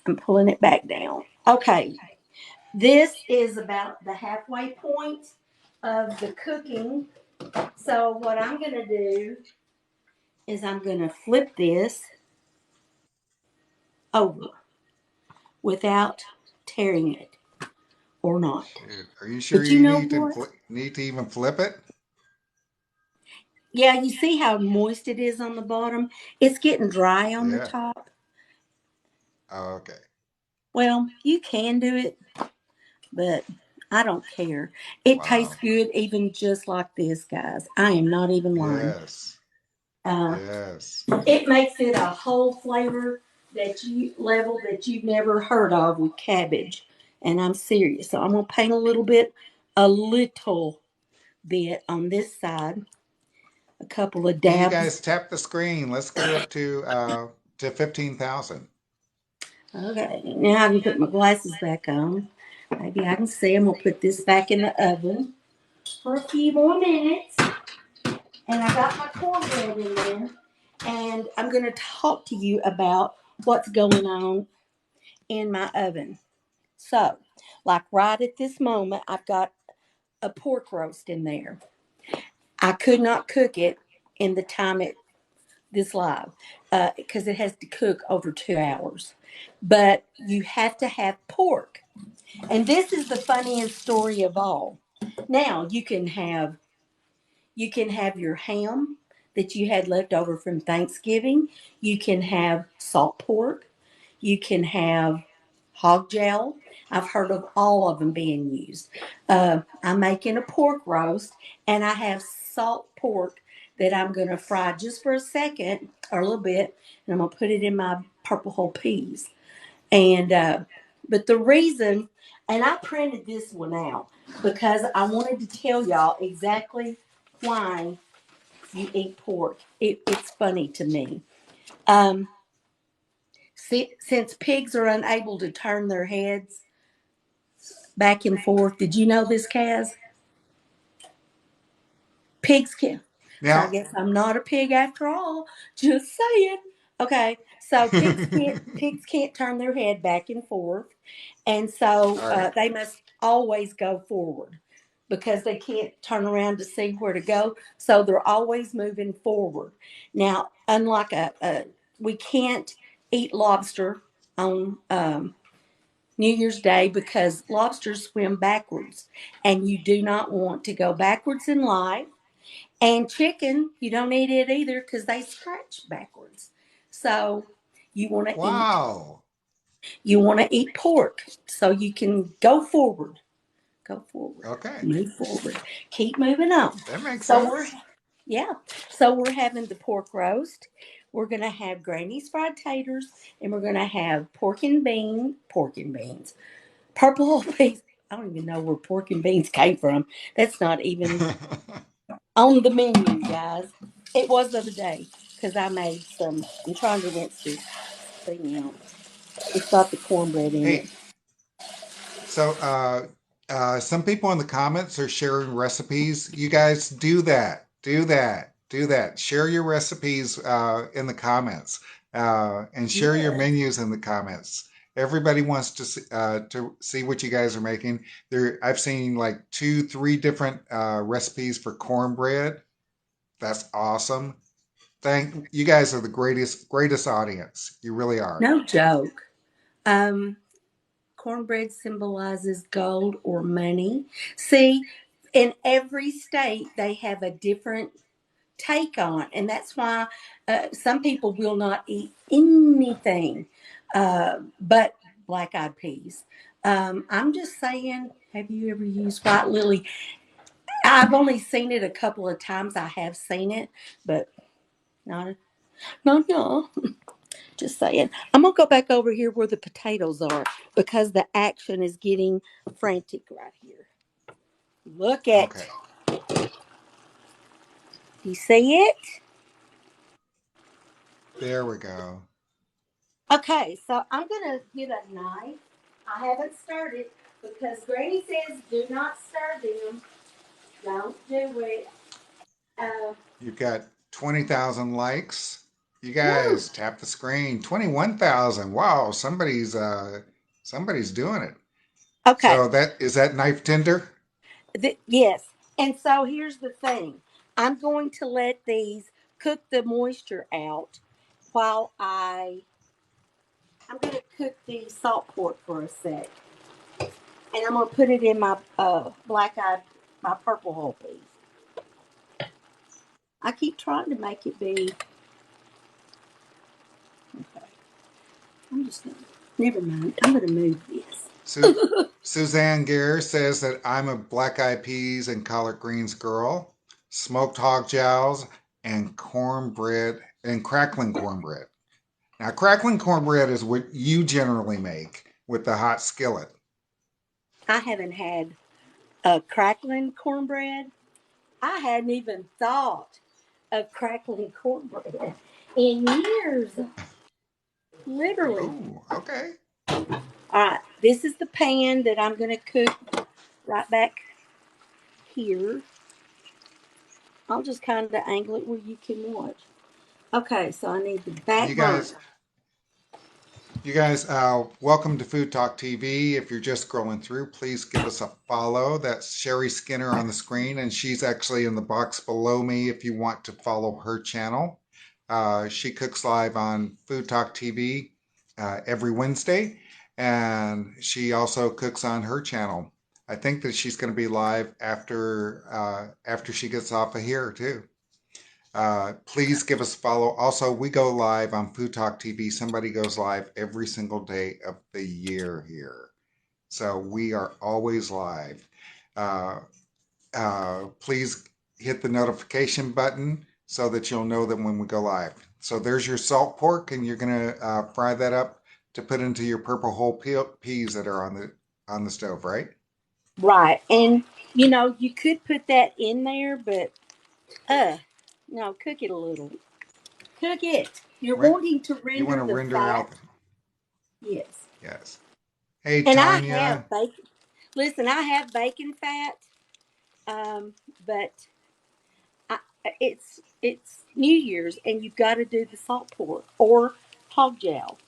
[SPEAKER 1] I'm pulling it back down. Okay. This is about the halfway point of the cooking. So what I'm going to do is I'm going to flip this over without tearing it or not.
[SPEAKER 4] Shoot. Are you sure
[SPEAKER 1] But you
[SPEAKER 4] you
[SPEAKER 1] know
[SPEAKER 4] need to
[SPEAKER 1] what?
[SPEAKER 4] even flip it?
[SPEAKER 1] Yeah, you see how moist it is on the bottom? It's getting dry on the
[SPEAKER 4] Yeah.
[SPEAKER 1] top.
[SPEAKER 4] Oh, okay.
[SPEAKER 1] Well, you can do it, but I don't care. It tastes
[SPEAKER 4] Wow.
[SPEAKER 1] good even just like this, guys. I am not even lying.
[SPEAKER 4] Yes.
[SPEAKER 1] Uh,
[SPEAKER 4] Yes.
[SPEAKER 1] it makes it a whole flavor that you've never heard of with cabbage. And I'm serious. So I'm gonna paint a little bit on this side, a couple of
[SPEAKER 4] Hey, you
[SPEAKER 1] dabs.
[SPEAKER 4] guys tap the screen. Let's get her up to 15,000.
[SPEAKER 1] Okay, now I can put my glasses back on. Maybe I can see. I'm gonna put this back in the oven for a few more minutes. And I got my cornbread in there. And I'm gonna talk to you about what's going on in my oven. So, like right at this moment, I've got a pork roast in there. I could not cook it in the time it this live because it has to cook over 2 hours. But you have to have pork, and this is the funniest story of all. Now you can have your ham that you had left over from Thanksgiving. You can have salt pork. You can have hog gel. I've heard of all of them being used. I'm making a pork roast, and I have salt pork that I'm going to fry just for a second or a little bit, and I'm going to put it in my purple whole peas. And but the reason, and I printed this one out because I wanted to tell y'all exactly why you eat pork. It's funny to me. Um, since pigs are unable to turn their heads back and forth, did you know this, Kaz? Pigs can. So I
[SPEAKER 4] Now,
[SPEAKER 1] guess I'm not a pig after all. Just saying. Okay, so pigs can't turn their head back and forth, and so
[SPEAKER 4] all right.
[SPEAKER 1] they must always go forward because they can't turn around to see where to go. So they're always moving forward. Now, unlike we can't eat lobster on New Year's Day because lobsters swim backwards, and you do not want to go backwards in life. And chicken, you don't eat it either because they scratch backwards. So you want to eat
[SPEAKER 4] Wow.
[SPEAKER 1] you want to eat pork so you can go forward,
[SPEAKER 4] Okay.
[SPEAKER 1] move forward, keep moving on.
[SPEAKER 4] That makes
[SPEAKER 1] So we're
[SPEAKER 4] sense.
[SPEAKER 1] yeah, so we're having the pork roast. We're gonna have Granny's fried taters, and we're gonna have pork and beans, purple peas. I don't even know where pork and beans came from. That's not even on the menu, guys. It was the other day because I made some. I'm trying to rinse this thing out. It's got the cornbread in it.
[SPEAKER 4] Hey, so some people in the comments are sharing recipes. You guys do that. Do that. Do that. Share your recipes in the comments and share your
[SPEAKER 1] Yes.
[SPEAKER 4] menus in the comments. Everybody wants to see what you guys are making. I've seen like 2, 3 different recipes for cornbread. That's awesome. Thank you guys are the greatest audience. You really are.
[SPEAKER 1] No joke. Um, Cornbread symbolizes gold or money. See, in every state they have a different take on, and that's why some people will not eat anything but black eyed peas. I'm just saying, have you ever used white lily? I've only seen it a couple of times. I have seen it, but not, no. Just saying. I'm gonna go back over here where the potatoes are because the action is getting frantic right here. Look at,
[SPEAKER 4] Okay.
[SPEAKER 1] you see it?
[SPEAKER 4] There we go.
[SPEAKER 1] Okay, so I'm gonna get a knife. I haven't stirred it because Granny says do not stir them. Don't do it. Uh,
[SPEAKER 4] You've got 20,000 likes. You
[SPEAKER 1] woo.
[SPEAKER 4] guys tap the screen. 21,000. Wow, somebody's doing it.
[SPEAKER 1] Okay.
[SPEAKER 4] So that is that knife tender?
[SPEAKER 1] Yes. And so here's the thing. I'm going to let these cook the moisture out while I'm gonna cook the salt pork for a sec, and I'm gonna put it in my my purple whole peas. I keep trying to make it be. Okay, I'm just gonna. Never mind. I'm gonna move this.
[SPEAKER 4] Suzanne Gare says that I'm a black eyed peas and collard greens girl, smoked hog jowls, and cornbread and crackling cornbread. Now, crackling cornbread is what you generally make with the hot skillet.
[SPEAKER 1] I haven't had a crackling cornbread. I hadn't even thought of crackling cornbread in years. Literally.
[SPEAKER 4] Oh, okay.
[SPEAKER 1] All right, this is the pan that I'm going to cook right back here. I'll just kind of angle it where you can watch. Okay, so I need the back
[SPEAKER 4] You
[SPEAKER 1] burner.
[SPEAKER 4] guys, welcome to Food Talk TV. If you're just scrolling through, please give us a follow. That's Sherry Skinner on the screen, and she's actually in the box below me if you want to follow her channel. She cooks live on Food Talk TV every Wednesday, and she also cooks on her channel. I think that she's going to be live after she gets off of here too. Please give us a follow. Also, we go live on Food Talk TV. Somebody goes live every single day of the year here. So we are always live. Uh, please hit the notification button so that you'll know that when we go live. So there's your salt pork, and you're going to fry that up to put into your purple whole peas that are on the stove, right?
[SPEAKER 1] Right, and you could put that in there, but no, cook it a little. Cook it. You're
[SPEAKER 4] Right?
[SPEAKER 1] wanting to
[SPEAKER 4] You want
[SPEAKER 1] render
[SPEAKER 4] to
[SPEAKER 1] the
[SPEAKER 4] render out.
[SPEAKER 1] fat. Yes.
[SPEAKER 4] Yes. Hey,
[SPEAKER 1] And I
[SPEAKER 4] Tanya.
[SPEAKER 1] have bacon. Listen, I have bacon fat, but I, it's New Year's, and you've got to do the salt pork or hog jowl.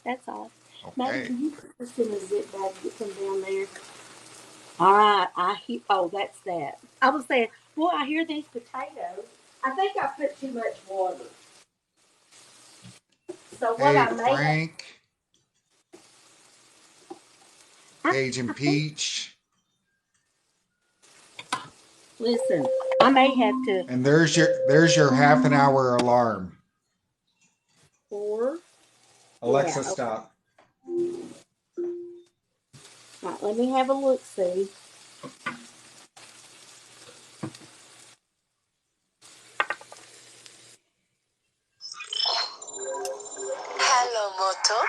[SPEAKER 1] That's all. Maddie,
[SPEAKER 4] Okay.
[SPEAKER 1] will you put this in a zip bag? Get them down there. All right. I hear. Oh, that's that. I was saying, boy, I hear these potatoes. I think I put too much water. So what
[SPEAKER 4] Hey,
[SPEAKER 1] I may have,
[SPEAKER 4] Frank.
[SPEAKER 1] I,
[SPEAKER 4] Paige and
[SPEAKER 1] I think.
[SPEAKER 4] Peach.
[SPEAKER 1] Listen, I may have to.
[SPEAKER 4] And there's your half an hour alarm.
[SPEAKER 1] Or yeah.
[SPEAKER 4] Alexa,
[SPEAKER 1] Okay.
[SPEAKER 4] stop.
[SPEAKER 1] All right. Let me have a look. See.
[SPEAKER 5] Hello, Moto.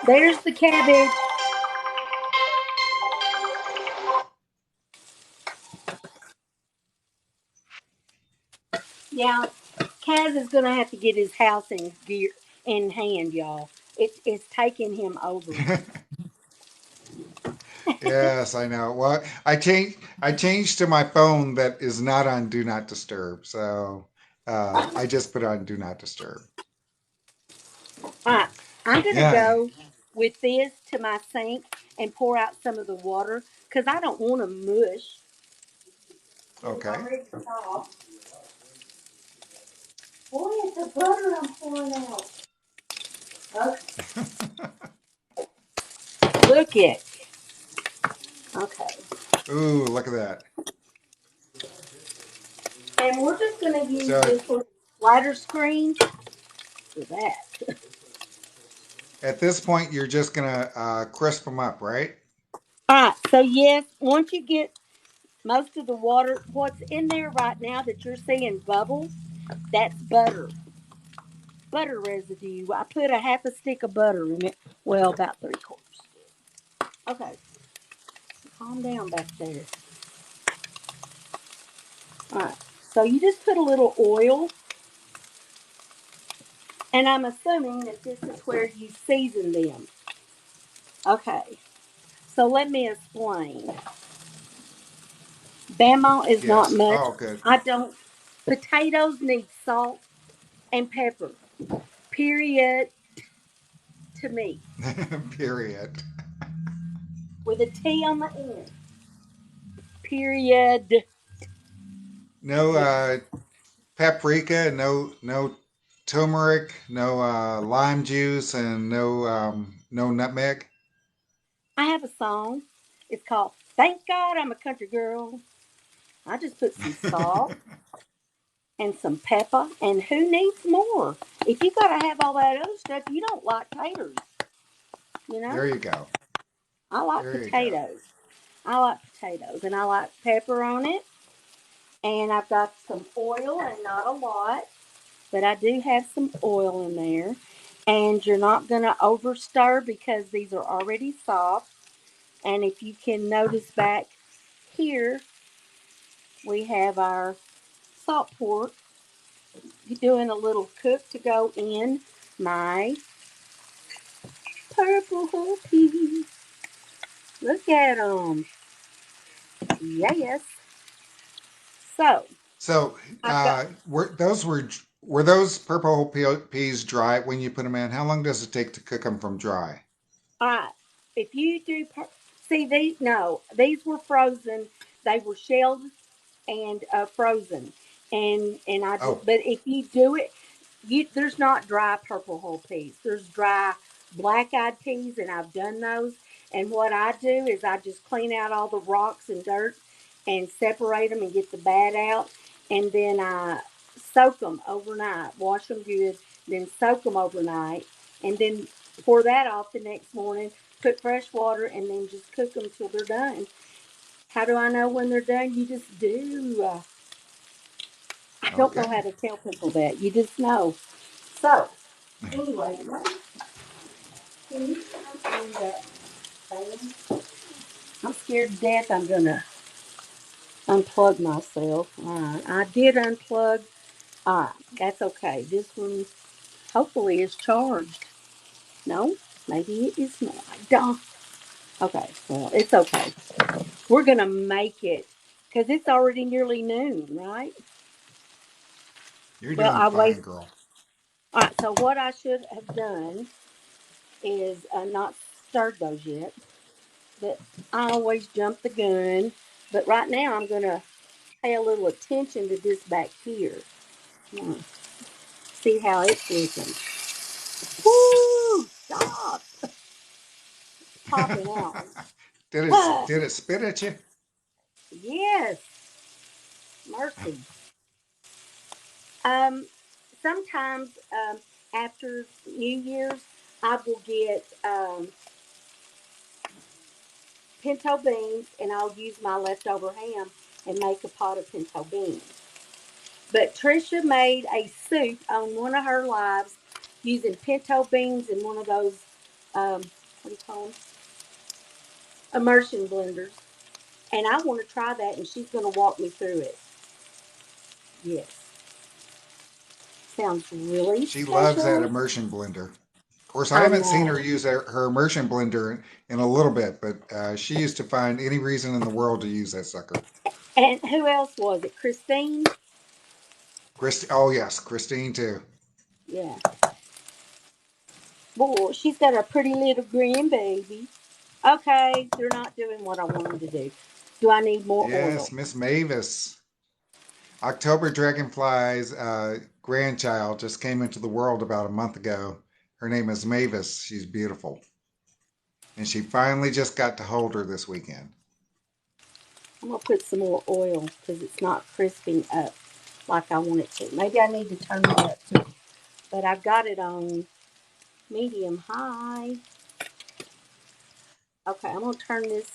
[SPEAKER 1] There's the cabbage. Yeah, Kaz is gonna have to get his house in hand, y'all. It's taking him over.
[SPEAKER 4] Yes, I know. Well, I changed to my phone that is not on Do Not Disturb. So I just put on Do Not Disturb.
[SPEAKER 1] All right, I'm gonna
[SPEAKER 4] Yeah.
[SPEAKER 1] go with this to my sink and pour out some of the water because I don't want to mush. It's
[SPEAKER 4] Okay.
[SPEAKER 1] already soft. Boy, it's the butter I'm pouring out. Okay, look it. Okay,
[SPEAKER 4] Ooh, look at that.
[SPEAKER 1] and we're just gonna use
[SPEAKER 4] So
[SPEAKER 1] this little slider screen for that.
[SPEAKER 4] at this point, you're just gonna crisp them up, right?
[SPEAKER 1] All right, so yes, once you get most of the water, what's in there right now that you're seeing bubbles, that's butter residue. I put a half a stick of butter in it. Well, about 3/4. Okay, calm down back there. All right, so you just put a little oil, and I'm assuming that this is where you season them. Okay, so let me explain. Bamaw is not
[SPEAKER 4] Yes.
[SPEAKER 1] much.
[SPEAKER 4] Oh, good.
[SPEAKER 1] I don't. Potatoes need salt and pepper. Period. To me,
[SPEAKER 4] Period.
[SPEAKER 1] with a T on the end. Period.
[SPEAKER 4] No
[SPEAKER 1] Yeah.
[SPEAKER 4] paprika, no turmeric, no lime juice, and no nutmeg.
[SPEAKER 1] I have a song. It's called "Thank God I'm a Country Girl." I just put some salt and some pepper, and who needs more? If you gotta have all that other stuff, you don't like taters, you know.
[SPEAKER 4] There you go.
[SPEAKER 1] I like
[SPEAKER 4] There you go.
[SPEAKER 1] potatoes. I like potatoes, and I like pepper on it. And I've got some oil, and not a lot, but I do have some oil in there. And you're not gonna over stir because these are already soft. And if you can notice back here, we have our salt pork doing a little cook to go in my purple whole peas. Look at them. Yes. So
[SPEAKER 4] So,
[SPEAKER 1] I've got.
[SPEAKER 4] were those purple peas dry when you put them in? How long does it take to cook them from dry?
[SPEAKER 1] All right. If you do, see these? No, these were frozen. They were shelled and frozen, and I
[SPEAKER 4] Oh,
[SPEAKER 1] just. But if you do it, there's not dry purple whole peas. There's dry black eyed peas, and I've done those. And what I do is I just clean out all the rocks and dirt and separate them and get the bad out, and then I soak them overnight. Wash them good, then soak them overnight, and then pour that off the next morning. Put fresh water, and then just cook them till they're done. How do I know when they're done? You just do. I don't know how
[SPEAKER 4] okay.
[SPEAKER 1] to tell people that. You just know. So, anyway, can you turn on that fan? I'm scared to death I'm going to unplug myself. All right. I did unplug. All right. That's okay. This one hopefully is charged. No, maybe it is not. Don't. Okay. Well, it's okay. We're going to make it because it's already nearly noon, right?
[SPEAKER 4] You're
[SPEAKER 1] Well,
[SPEAKER 4] doing
[SPEAKER 1] I
[SPEAKER 4] fine,
[SPEAKER 1] wait.
[SPEAKER 4] girl.
[SPEAKER 1] All right. So, what I should have done is not stirred those yet. But I always jump the gun. But right now, I'm going to pay a little attention to this back here. Hmm. See how it's looking. Woo! Stop popping out.
[SPEAKER 4] Did it spit at you?
[SPEAKER 1] Yes, mercy. Um, sometimes after New Year's, I will get pinto beans, and I'll use my leftover ham and make a pot of pinto beans. But Trisha made a soup on one of her lives using pinto beans and one of those, what do you call them? Immersion blenders. And I want to try that, and she's going to walk me through it. Yes. Sounds really
[SPEAKER 4] She loves that
[SPEAKER 1] special.
[SPEAKER 4] immersion blender. Of course, I
[SPEAKER 1] I
[SPEAKER 4] haven't seen
[SPEAKER 1] know.
[SPEAKER 4] her use her immersion blender in a little bit, but she used to find any reason in the world to use that sucker.
[SPEAKER 1] And who else was it? Christine?
[SPEAKER 4] Oh yes, Christine too.
[SPEAKER 1] Yeah. Boy, she's got a pretty little grandbaby. Okay, they're not doing what I want them to do. Do I need more oil?
[SPEAKER 4] Yes, Miss Mavis. October Dragonfly's grandchild just came into the world about a month ago. Her name is Mavis. She's beautiful. And she finally just got to hold her this weekend.
[SPEAKER 1] I'm gonna put some more oil because it's not crisping up like I want it to. Maybe I need to turn it up too. But I've got it on medium high. Okay, I'm gonna turn this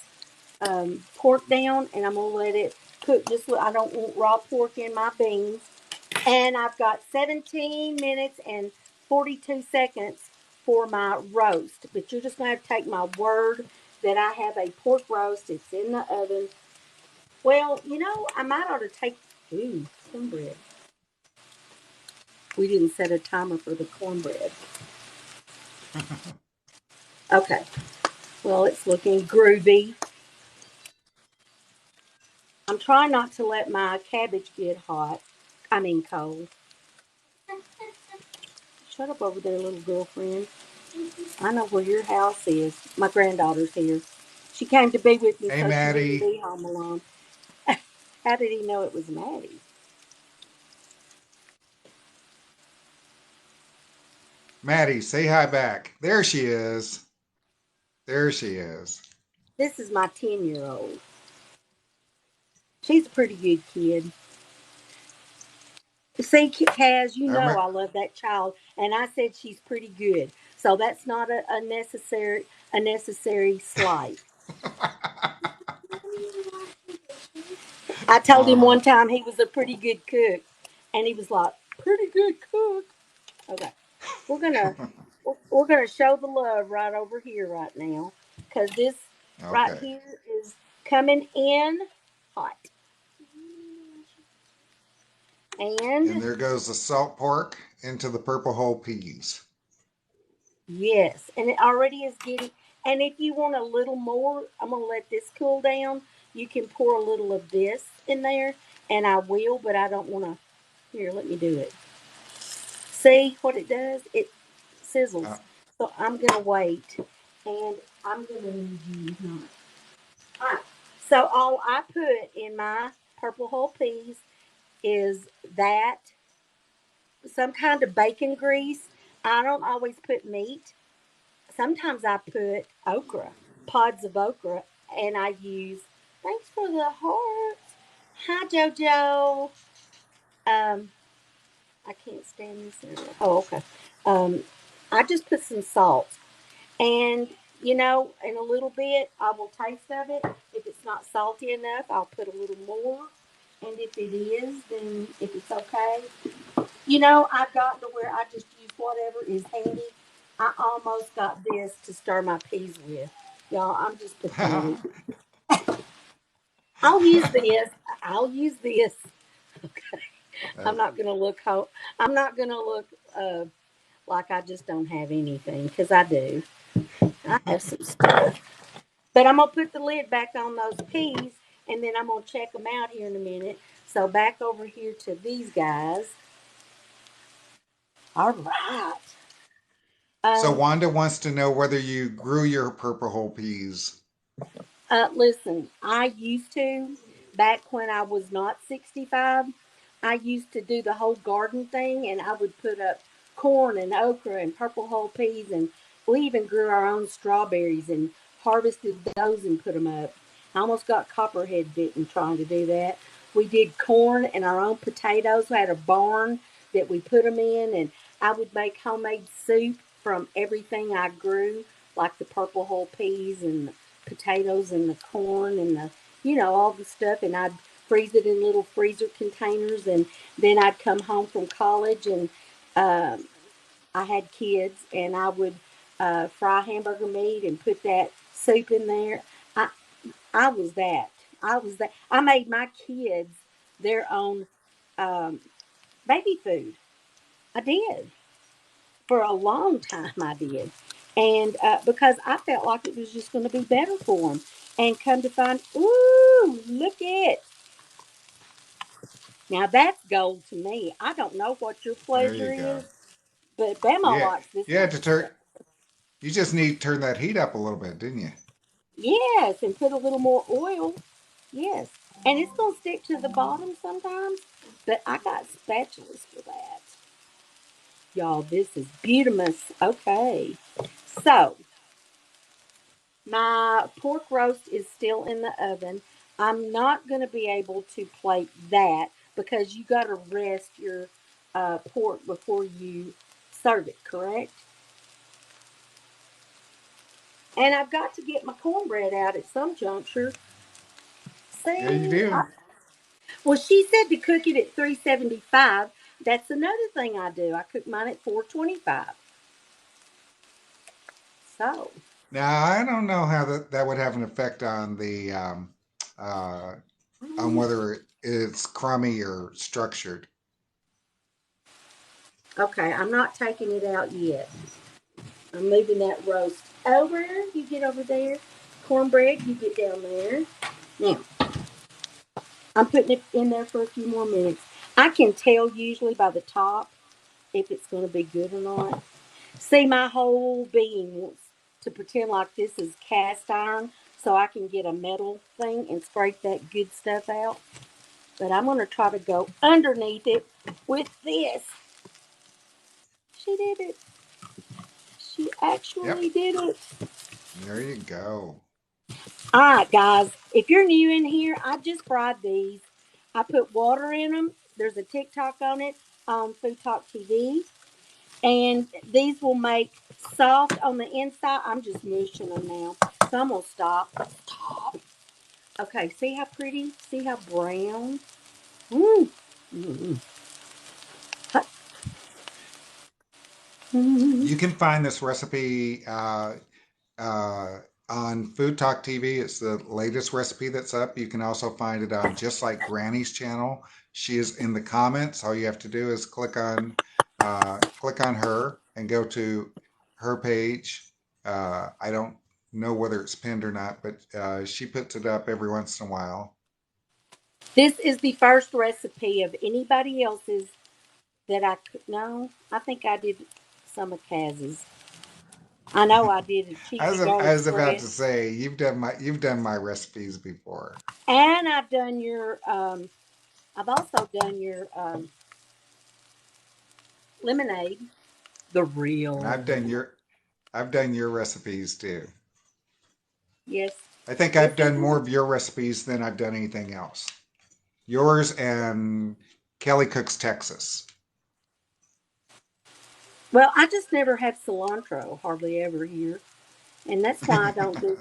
[SPEAKER 1] pork down and I'm gonna let it cook. Just I don't want raw pork in my beans. And I've got 17 minutes and 42 seconds for my roast. But you're just gonna have to take my word that I have a pork roast. It's in the oven. Well, I might ought to take. Ooh, cornbread. We didn't set a timer for the cornbread. Okay. Well, it's looking groovy. I'm trying not to let my cabbage get hot. I mean cold. Shut up over there, little girlfriend. I know where your house is. My granddaughter's here. She came to be with me
[SPEAKER 4] Hey,
[SPEAKER 1] so she wouldn't
[SPEAKER 4] Maddie.
[SPEAKER 1] be home alone. How did he know it was Maddie?
[SPEAKER 4] Maddie, say hi back. There she is. There she is.
[SPEAKER 1] This is my 10-year-old. She's a pretty good kid. See, Kaz, you
[SPEAKER 4] I
[SPEAKER 1] know
[SPEAKER 4] remember.
[SPEAKER 1] I love that child, and I said she's pretty good. So that's not a necessary slight. I told him
[SPEAKER 4] uh,
[SPEAKER 1] one time he was a pretty good cook, and he was like, "Pretty good cook." Okay, we're gonna we're gonna show the love right over here right now, because this right
[SPEAKER 4] okay.
[SPEAKER 1] here is coming in hot,
[SPEAKER 4] And
[SPEAKER 1] and
[SPEAKER 4] there goes the salt pork into the purple whole peas.
[SPEAKER 1] yes, and it already is getting. And if you want a little more, I'm gonna let this cool down. You can pour a little of this in there, and I will, but I don't want to. Here, let me do it. See what it does? It sizzles.
[SPEAKER 4] Uh,
[SPEAKER 1] So I'm gonna wait, and I'm gonna need you. All right. So all I put in my purple whole peas is that some kind of bacon grease. I don't always put meat. Sometimes I put okra, pods of okra, and I use. Thanks for the hearts. Hi, JoJo. Um, I can't stand this area. Oh, okay. Um, I just put some salt, and in a little bit, I will taste of it. If it's not salty enough, I'll put a little more, and if it is, then if it's okay, I've gotten to where I just use whatever is handy. I almost got this to stir my peas with. Y'all, I'm just pathetic. I'll use this. I'll use this. I'm not gonna look I'm not gonna look like I just don't have anything, because I do. I have some stuff. But I'm gonna put the lid back on those peas, and then I'm gonna check them out here in a minute. So back over here to these guys. All right.
[SPEAKER 4] so
[SPEAKER 1] Um,
[SPEAKER 4] Wanda wants to know whether you grew your purple whole peas.
[SPEAKER 1] Listen, I used to, back when I was not 65, I used to do the whole garden thing, and I would put up corn and okra and purple whole peas, and we even grew our own strawberries and harvested those and put them up. I almost got copperhead bitten trying to do that. We did corn and our own potatoes. We had a barn that we put them in, and I would make homemade soup from everything I grew, like the purple whole peas and potatoes and the corn and all the stuff, and I'd freeze it in little freezer containers, and then I'd come home from college, and um, I had kids, and I would fry hamburger meat and put that soup in there. I I was that. I was that. I made my kids their own um, baby food. I did for a long time. I did, and because I felt like it was just going to be better for them. And come to find, ooh, look at now that's gold to me. I don't know what your
[SPEAKER 4] There
[SPEAKER 1] pleasure
[SPEAKER 4] you go.
[SPEAKER 1] is, but Bama
[SPEAKER 4] Yeah,
[SPEAKER 1] likes this
[SPEAKER 4] you had
[SPEAKER 1] kind
[SPEAKER 4] to
[SPEAKER 1] of stuff.
[SPEAKER 4] turn. You just need to turn that heat up a little bit, didn't you?
[SPEAKER 1] Yes, and put a little more oil. Yes, and it's going to stick to the bottom sometimes, but I got spatulas for that. Y'all, this is beautiful. Okay, so my pork roast is still in the oven. I'm not going to be able to plate that because you got to rest your pork before you serve it, correct? And I've got to get my cornbread out at some juncture.
[SPEAKER 4] Yeah, you
[SPEAKER 1] See,
[SPEAKER 4] do.
[SPEAKER 1] well, she said to cook it at 375. That's another thing I do. I cook mine at 425. So,
[SPEAKER 4] Now I don't know how that would have an effect on the uh, on whether it's crummy or structured.
[SPEAKER 1] okay, I'm not taking it out yet. I'm moving that roast over. You get over there. Cornbread, you get down there. Now, I'm putting it in there for a few more minutes. I can tell usually by the top if it's going to be good or not. See, my whole being wants to pretend like this is cast iron so I can get a metal thing and scrape that good stuff out. But I'm going to try to go underneath it with this. She did it. actually
[SPEAKER 4] Yep.
[SPEAKER 1] did it.
[SPEAKER 4] There you go.
[SPEAKER 1] All right, guys. If you're new in here, I just fried these. I put water in them. There's a TikTok on it on FoodTokTV. And these will make soft on the inside. I'm just mushing them now. So I'm going to stop. Stop. Okay, see how pretty? See how brown? Mm. Mm. Mm.
[SPEAKER 4] You can find this recipe uh, on Food Talk TV. It's the latest recipe that's up. You can also find it on Just Like Granny's channel. She is in the comments. All you have to do is click on her and go to her page. I don't know whether it's pinned or not, but she puts it up every once in a while.
[SPEAKER 1] This is the first recipe of anybody else's that I could. No, I think I did some of Kaz's. I know I did a cheesy
[SPEAKER 4] I
[SPEAKER 1] garlic
[SPEAKER 4] was about
[SPEAKER 1] spread.
[SPEAKER 4] to say you've done my recipes before,
[SPEAKER 1] And I've done your, I've also done your lemonade. The
[SPEAKER 4] and
[SPEAKER 1] real lemonade.
[SPEAKER 4] I've done your recipes too.
[SPEAKER 1] Yes.
[SPEAKER 4] I think
[SPEAKER 1] This
[SPEAKER 4] I've
[SPEAKER 1] is
[SPEAKER 4] done more of your recipes than I've done anything else. Yours and Kelly Cook's Texas.
[SPEAKER 1] Well, I just never have cilantro, hardly ever here, and that's why I don't do.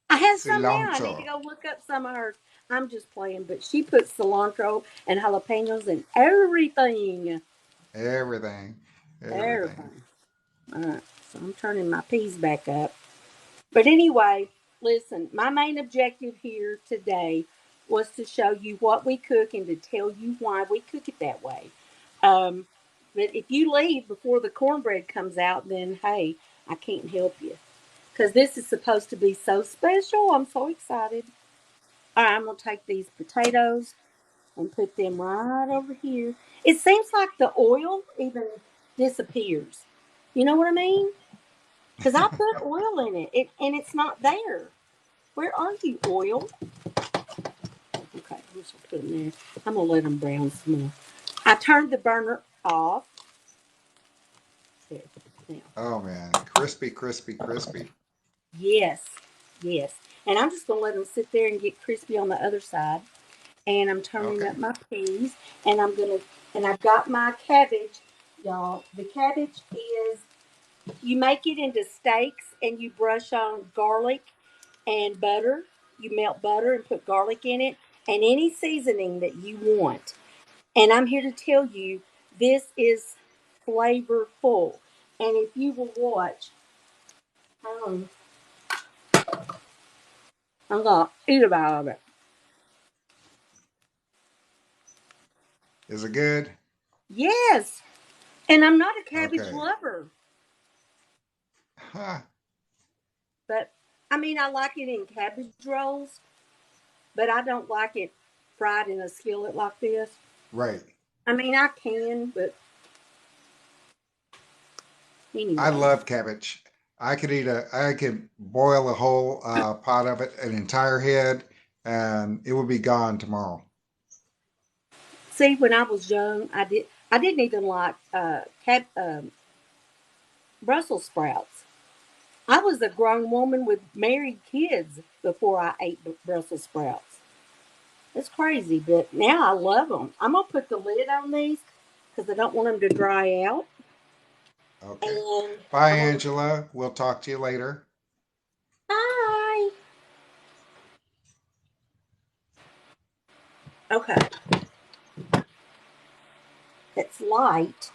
[SPEAKER 1] I have some now. I need to
[SPEAKER 4] Cilantro.
[SPEAKER 1] go look up some of hers. I'm just playing, but she puts cilantro and jalapenos and everything.
[SPEAKER 4] Everything. Everything.
[SPEAKER 1] Everything. All right, so I'm turning my peas back up. But anyway, listen, my main objective here today was to show you what we cook and to tell you why we cook it that way. Um, but if you leave before the cornbread comes out, then hey, I can't help you. Because this is supposed to be so special. I'm so excited. All right, I'm going to take these potatoes and put them right over here. It seems like the oil even disappears. You know what I mean? Because I put oil in and it's not there. Where are you, oil? Okay, I'm just gonna put them there. I'm gonna let them brown some more. I turned the burner off. There, now.
[SPEAKER 4] Oh man, crispy, crispy, crispy.
[SPEAKER 1] Yes, yes. And I'm just gonna let them sit there and get crispy on the other side. And I'm turning
[SPEAKER 4] Okay.
[SPEAKER 1] up my peas, and and I've got my cabbage, y'all. The cabbage is you make it into steaks, and you brush on garlic and butter. You melt butter and put garlic in it, and any seasoning that you want. And I'm here to tell you this is flavorful. And if you will watch, um, I'm gonna eat about it.
[SPEAKER 4] Is it good?
[SPEAKER 1] Yes, and I'm not a cabbage
[SPEAKER 4] Okay.
[SPEAKER 1] lover,
[SPEAKER 4] Huh.
[SPEAKER 1] but I mean I like it in cabbage rolls, but I don't like it fried in a skillet like this.
[SPEAKER 4] Right.
[SPEAKER 1] I mean I can, but
[SPEAKER 4] I
[SPEAKER 1] anyway.
[SPEAKER 4] love cabbage. I could boil a whole pot of it, an entire head, and it would be gone tomorrow.
[SPEAKER 1] See, when I was young, I didn't even like Brussels sprouts. I was a grown woman with married kids before I ate Brussels sprouts. It's crazy, but now I love them. I'm gonna put the lid on these because I don't want them to dry out.
[SPEAKER 4] Okay.
[SPEAKER 1] And
[SPEAKER 4] Bye,
[SPEAKER 1] I'm gonna
[SPEAKER 4] Angela. We'll talk to you later.
[SPEAKER 1] bye. Okay, it's light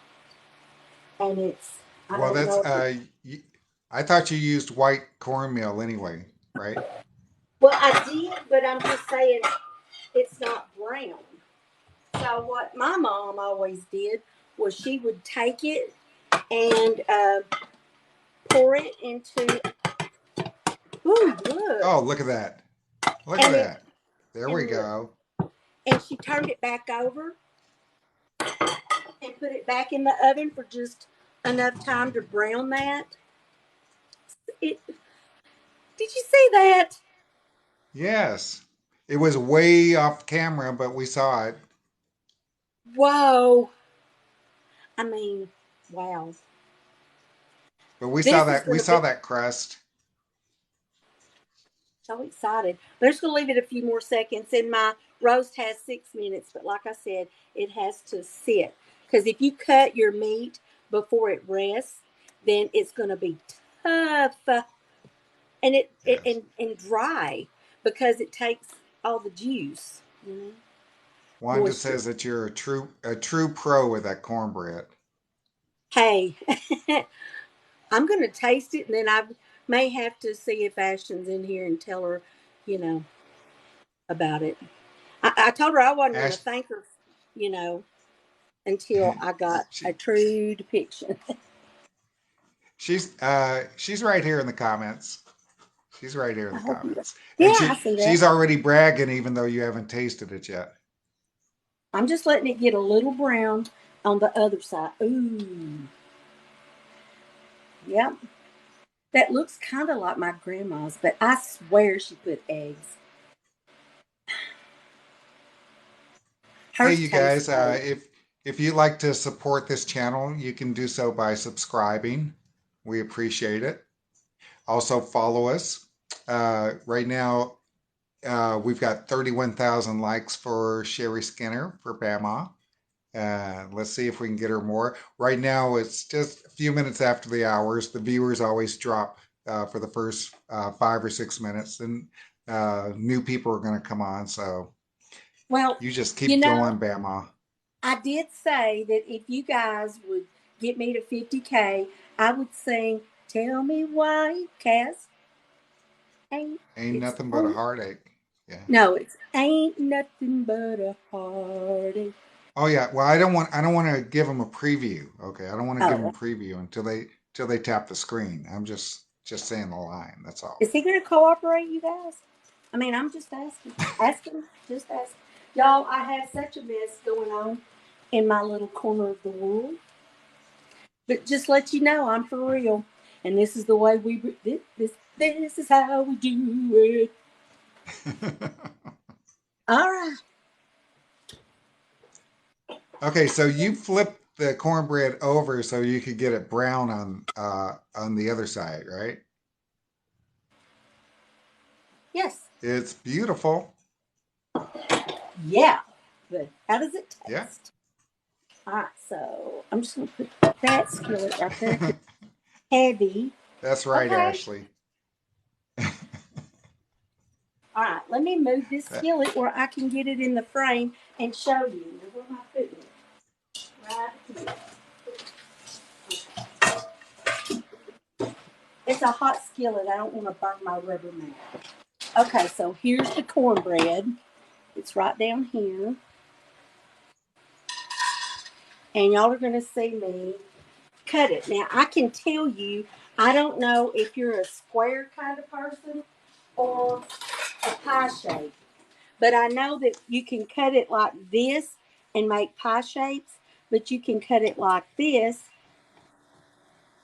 [SPEAKER 1] and it's I
[SPEAKER 4] Well,
[SPEAKER 1] don't
[SPEAKER 4] that's
[SPEAKER 1] know if it's
[SPEAKER 4] I thought you used white cornmeal anyway, right?
[SPEAKER 1] well I did, but I'm just saying it's not brown. So what my mom always did was she would take it and pour it into. Ooh, look,
[SPEAKER 4] Oh, look at that. Look at
[SPEAKER 1] and it
[SPEAKER 4] that. There we
[SPEAKER 1] and look,
[SPEAKER 4] go.
[SPEAKER 1] and she turned it back over and put it back in the oven for just enough time to brown that. It. Did you see that?
[SPEAKER 4] Yes. It was way off camera, but we saw it.
[SPEAKER 1] Whoa! I mean, wow.
[SPEAKER 4] But
[SPEAKER 1] This is
[SPEAKER 4] we
[SPEAKER 1] going to
[SPEAKER 4] saw
[SPEAKER 1] be
[SPEAKER 4] that crust.
[SPEAKER 1] so excited. We're just going to leave it a few more seconds. And my roast has 6 minutes, but like I said, it has to sit. Because if you cut your meat before it rests, then it's going to be tough and
[SPEAKER 4] Yes.
[SPEAKER 1] and dry because it takes all the juice,
[SPEAKER 4] Wanda
[SPEAKER 1] moisture.
[SPEAKER 4] says that you're a true pro with that cornbread.
[SPEAKER 1] Hey, I'm going to taste it, and then I may have to see if Ashton's in here and tell her, you know, about it. I told her I wasn't going to
[SPEAKER 4] Ash,
[SPEAKER 1] thank her, you know, until I got a
[SPEAKER 4] she
[SPEAKER 1] true depiction.
[SPEAKER 4] she's right here in the comments. She's right here in
[SPEAKER 1] I
[SPEAKER 4] the
[SPEAKER 1] hope you.
[SPEAKER 4] comments, and
[SPEAKER 1] Yeah, I see that.
[SPEAKER 4] she's already bragging, even though you haven't tasted it yet.
[SPEAKER 1] I'm just letting it get a little brown on the other side. Ooh, yep. That looks kind of like my grandma's, but I swear she put eggs.
[SPEAKER 4] Hey,
[SPEAKER 1] Hers
[SPEAKER 4] you
[SPEAKER 1] tastes
[SPEAKER 4] guys,
[SPEAKER 1] great.
[SPEAKER 4] if you'd like to support this channel, you can do so by subscribing. We appreciate it. Also, follow us. Right now, we've got 31,000 likes for Sherry Skinner for Bamaw. Let's see if we can get her more. Right now, it's just a few minutes after the hours. The viewers always drop for the first 5 or 6 minutes, and new people are going to come on. So
[SPEAKER 1] Well,
[SPEAKER 4] you just
[SPEAKER 1] you
[SPEAKER 4] keep
[SPEAKER 1] know,
[SPEAKER 4] going, Bama.
[SPEAKER 1] I did say that if you guys would get me to 50K, I would sing "Tell Me Why, Cass Ain't."
[SPEAKER 4] Ain't
[SPEAKER 1] It's
[SPEAKER 4] nothing but a
[SPEAKER 1] ain't
[SPEAKER 4] heartache. Yeah.
[SPEAKER 1] no, it's ain't nothing but a heartache.
[SPEAKER 4] Oh yeah. Well, I don't want to give them a preview. Okay. I don't want to give them
[SPEAKER 1] Oh,
[SPEAKER 4] a preview until they tap the screen. I'm just saying the line. That's all.
[SPEAKER 1] is he going to cooperate, you guys? I mean, I'm just asking. Asking, just asking. Y'all, I have such a mess going on in my little corner of the world. But just let you know, I'm for real. And this is the way this is how we do it. All right.
[SPEAKER 4] Okay, so you flip the cornbread over so you could get it brown on the other side, right?
[SPEAKER 1] Yes.
[SPEAKER 4] It's beautiful.
[SPEAKER 1] Yeah. But how does it
[SPEAKER 4] Yeah.
[SPEAKER 1] taste? All right. So I'm just going to put that skillet right there. 'Cause it's heavy.
[SPEAKER 4] That's right,
[SPEAKER 1] Okay.
[SPEAKER 4] Ashley.
[SPEAKER 1] All right. Let me move this
[SPEAKER 4] That-
[SPEAKER 1] skillet where I can get it in the frame and show you. Now, where am I putting it? Right here. It's a hot skillet. I don't want to burn my rubber mat. Okay, so here's the cornbread. It's right down here. And y'all are going to see me cut it. Now, I can tell you, I don't know if you're a square kind of person or a pie shape, but I know that you can cut it like this and make pie shapes, but you can cut it like this.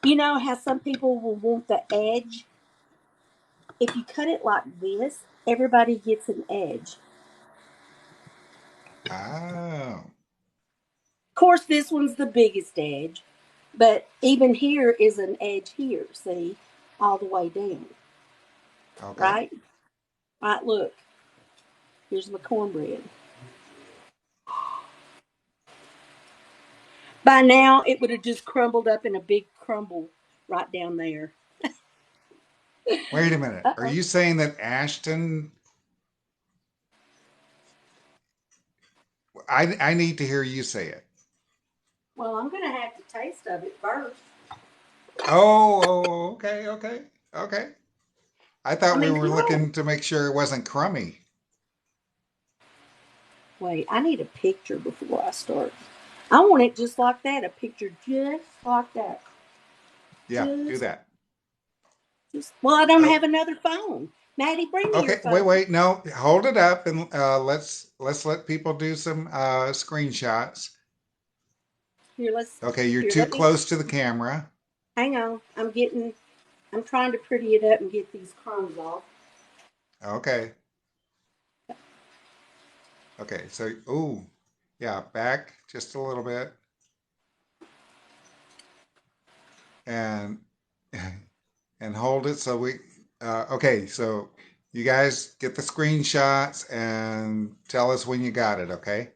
[SPEAKER 1] You know how some people will want the edge? If you cut it like this, everybody gets an edge.
[SPEAKER 4] Oh,
[SPEAKER 1] Of course, this one's the biggest edge, but even here is an edge here, see, all the way down,
[SPEAKER 4] okay.
[SPEAKER 1] right? Right, look, here's my cornbread. By now, it would have just crumbled up in a big crumble right down there.
[SPEAKER 4] Wait a minute. Are
[SPEAKER 1] Uh-oh.
[SPEAKER 4] you saying that Ashton? I need to hear you say it.
[SPEAKER 1] Well, I'm going to have to taste of it first.
[SPEAKER 4] Okay, okay. I thought
[SPEAKER 1] I
[SPEAKER 4] we
[SPEAKER 1] mean,
[SPEAKER 4] were
[SPEAKER 1] come on.
[SPEAKER 4] looking to make sure it wasn't crummy.
[SPEAKER 1] Wait, I need a picture before I start. I want it just like that, a picture just like that.
[SPEAKER 4] Yeah, do
[SPEAKER 1] Just,
[SPEAKER 4] that.
[SPEAKER 1] well, I don't
[SPEAKER 4] Oh,
[SPEAKER 1] have another phone. Maddie, bring me your
[SPEAKER 4] okay. Wait,
[SPEAKER 1] phone.
[SPEAKER 4] wait. No, hold it up and let's let people do some screenshots.
[SPEAKER 1] Here,
[SPEAKER 4] Okay, you're
[SPEAKER 1] here,
[SPEAKER 4] too
[SPEAKER 1] let me,
[SPEAKER 4] close to the camera.
[SPEAKER 1] hang on. I'm trying to pretty it up and get these crumbs off.
[SPEAKER 4] Okay. Okay. So, ooh, yeah, back just a little bit, and and hold it so we. Okay, so you guys get the screenshots and tell us when you got it. Okay.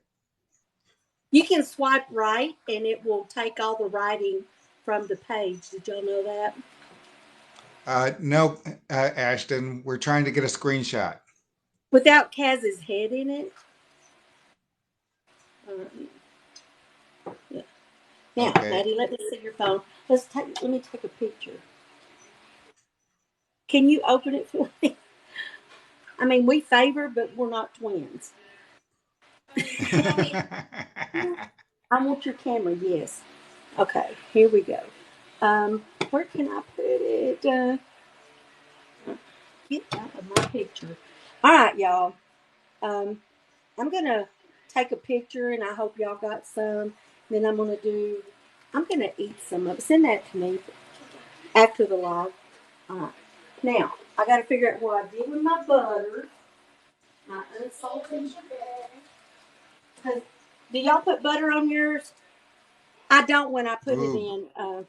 [SPEAKER 1] You can swipe right and it will take all the writing from the page. Did y'all know that?
[SPEAKER 4] No, Ashton, we're trying to get a screenshot.
[SPEAKER 1] Without Kaz's head in it. Yeah. Now,
[SPEAKER 4] Okay.
[SPEAKER 1] Maddie, let me see your phone. Let me take a picture. Can you open it for me? I mean, we favor, but we're not twins. I want your camera, yes. Okay, here we go. Where can I put it? Get out of my picture. All right, y'all. Um, I'm gonna take a picture, and I hope y'all got some. Then I'm gonna eat some of it. Send that to me after the live. All right. Now I got to figure out what I did with my butter. My unsalted sugar. Cause do y'all put butter on yours? I don't when I put it
[SPEAKER 4] Ooh,
[SPEAKER 1] in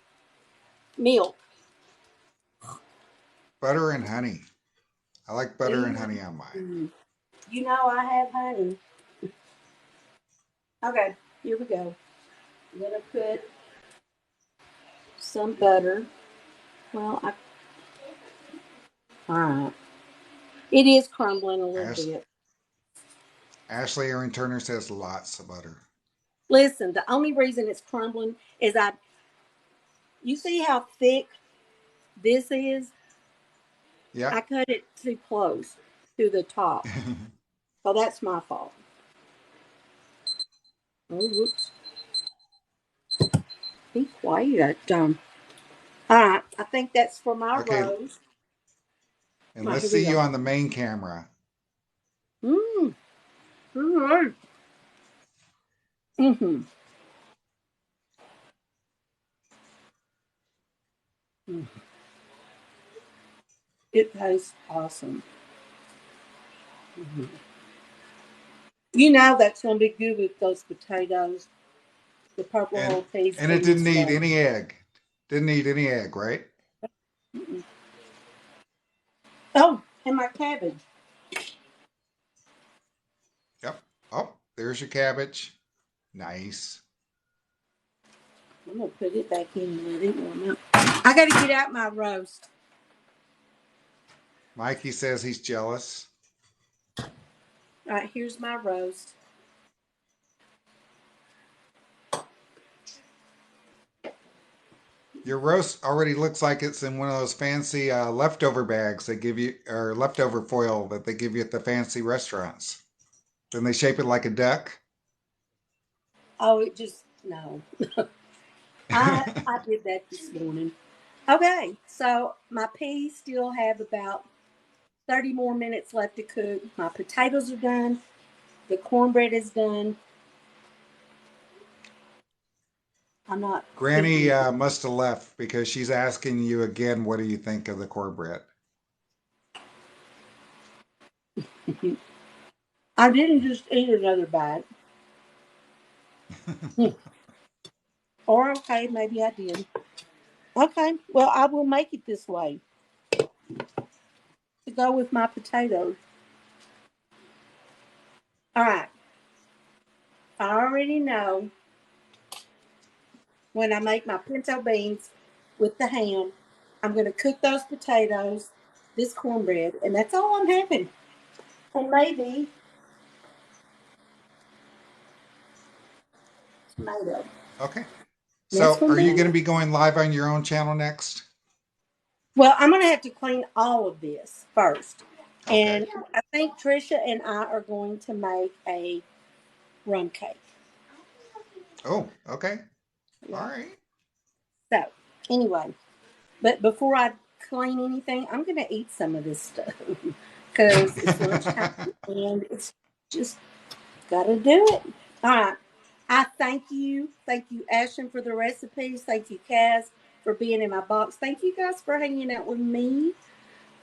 [SPEAKER 1] milk.
[SPEAKER 4] butter and honey. I like butter and honey on mine.
[SPEAKER 1] Mm. You know I have honey. Okay, here we go. I'm gonna put some butter. Well, all right. It is crumbling a little
[SPEAKER 4] Ash,
[SPEAKER 1] bit.
[SPEAKER 4] Ashley Aaron Turner says lots of butter.
[SPEAKER 1] Listen, the only reason it's crumbling is you see how thick this is? I
[SPEAKER 4] Yep.
[SPEAKER 1] cut it too close to the top. So that's my fault. Oh, whoops. Be quiet. All right. I think that's for my
[SPEAKER 4] Okay,
[SPEAKER 1] roast.
[SPEAKER 4] and
[SPEAKER 1] All right,
[SPEAKER 4] let's
[SPEAKER 1] here we
[SPEAKER 4] see you
[SPEAKER 1] go.
[SPEAKER 4] on the main camera.
[SPEAKER 1] Mmm. All right. Mm-hmm. Mm. It tastes awesome. Mhm. You know that's going to be good with those potatoes, the purple
[SPEAKER 4] And
[SPEAKER 1] whole peas,
[SPEAKER 4] and it
[SPEAKER 1] and the
[SPEAKER 4] didn't need
[SPEAKER 1] steak.
[SPEAKER 4] any egg. Didn't need any egg, right?
[SPEAKER 1] Mm-mm. Oh, and my cabbage.
[SPEAKER 4] Yep. Oh, there's your cabbage. Nice.
[SPEAKER 1] I'm going to put it back in and let it warm up. I got to get out my roast.
[SPEAKER 4] Mikey says he's jealous.
[SPEAKER 1] All right, here's my roast.
[SPEAKER 4] Your roast already looks like it's in one of those fancy leftover bags they give you, or leftover foil that they give you at the fancy restaurants. Then they shape it like a duck.
[SPEAKER 1] Oh, no. I did that this morning. Okay, so my peas still have about 30 more minutes left to cook. My potatoes are done. The cornbread is done. I'm not
[SPEAKER 4] Granny
[SPEAKER 1] cooking.
[SPEAKER 4] must have left because she's asking you again, what do you think of the cornbread?
[SPEAKER 1] I didn't just eat another bite. Or okay, maybe I did. Okay, well I will make it this way to go with my potatoes. All right. I already know when I make my pinto beans with the ham, I'm going to cook those potatoes, this cornbread, and that's all I'm having. And maybe tomato.
[SPEAKER 4] Okay.
[SPEAKER 1] That's
[SPEAKER 4] So
[SPEAKER 1] going
[SPEAKER 4] are
[SPEAKER 1] to be
[SPEAKER 4] you going to
[SPEAKER 1] it.
[SPEAKER 4] be going live on your own channel next?
[SPEAKER 1] Well, I'm going to have to clean all of this first.
[SPEAKER 4] Okay.
[SPEAKER 1] And I think Trisha and I are going to make a rum cake.
[SPEAKER 4] Oh, okay. All
[SPEAKER 1] Yeah.
[SPEAKER 4] right.
[SPEAKER 1] So, anyway, but before I clean anything, I'm going to eat some of this stuff because it's lunchtime and it's just got to do it. All right. I thank you. Thank you, Ashton, for the recipes. Thank you, Kaz, for being in my box. Thank you guys for hanging out with me.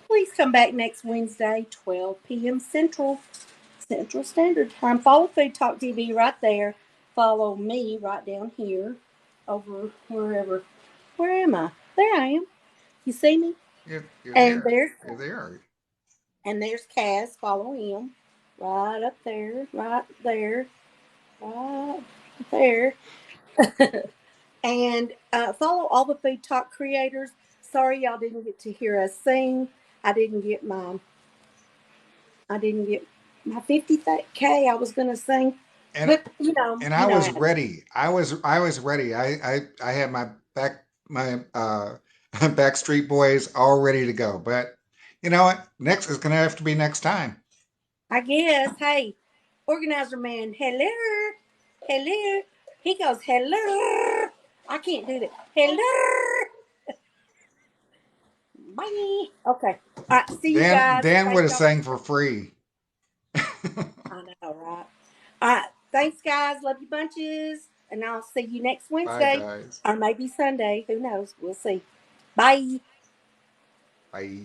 [SPEAKER 1] Please come back next Wednesday, 12 p.m. Central Standard Time. Follow Food Talk TV right there. Follow me right down here over wherever. Where am I? There I am. You see me?
[SPEAKER 4] You're
[SPEAKER 1] And
[SPEAKER 4] there.
[SPEAKER 1] there's
[SPEAKER 4] You're there.
[SPEAKER 1] Kaz. Follow him. Right up there. Right there. Right there. And follow all the Food Talk creators. Sorry y'all didn't get to hear us sing. I didn't get my I didn't get my 50K I was gonna sing.
[SPEAKER 4] And
[SPEAKER 1] But
[SPEAKER 4] I was
[SPEAKER 1] I had
[SPEAKER 4] ready. I was ready. I had my Backstreet Boys all ready to go. But you know what? Next is gonna have to be next time.
[SPEAKER 1] I guess, hey, organizer man, hello. Hello. He goes, hello. I can't do that. Hello. Bye. Okay. All right. See you
[SPEAKER 4] Dan
[SPEAKER 1] guys.
[SPEAKER 4] Dan would
[SPEAKER 1] Thank
[SPEAKER 4] have
[SPEAKER 1] y'all.
[SPEAKER 4] sang for free.
[SPEAKER 1] I know, right? All right. Thanks, guys. Love you bunches. And I'll see you next
[SPEAKER 4] Bye
[SPEAKER 1] Wednesday
[SPEAKER 4] guys.
[SPEAKER 1] or maybe Sunday. Who knows? We'll see. Bye.
[SPEAKER 4] Bye.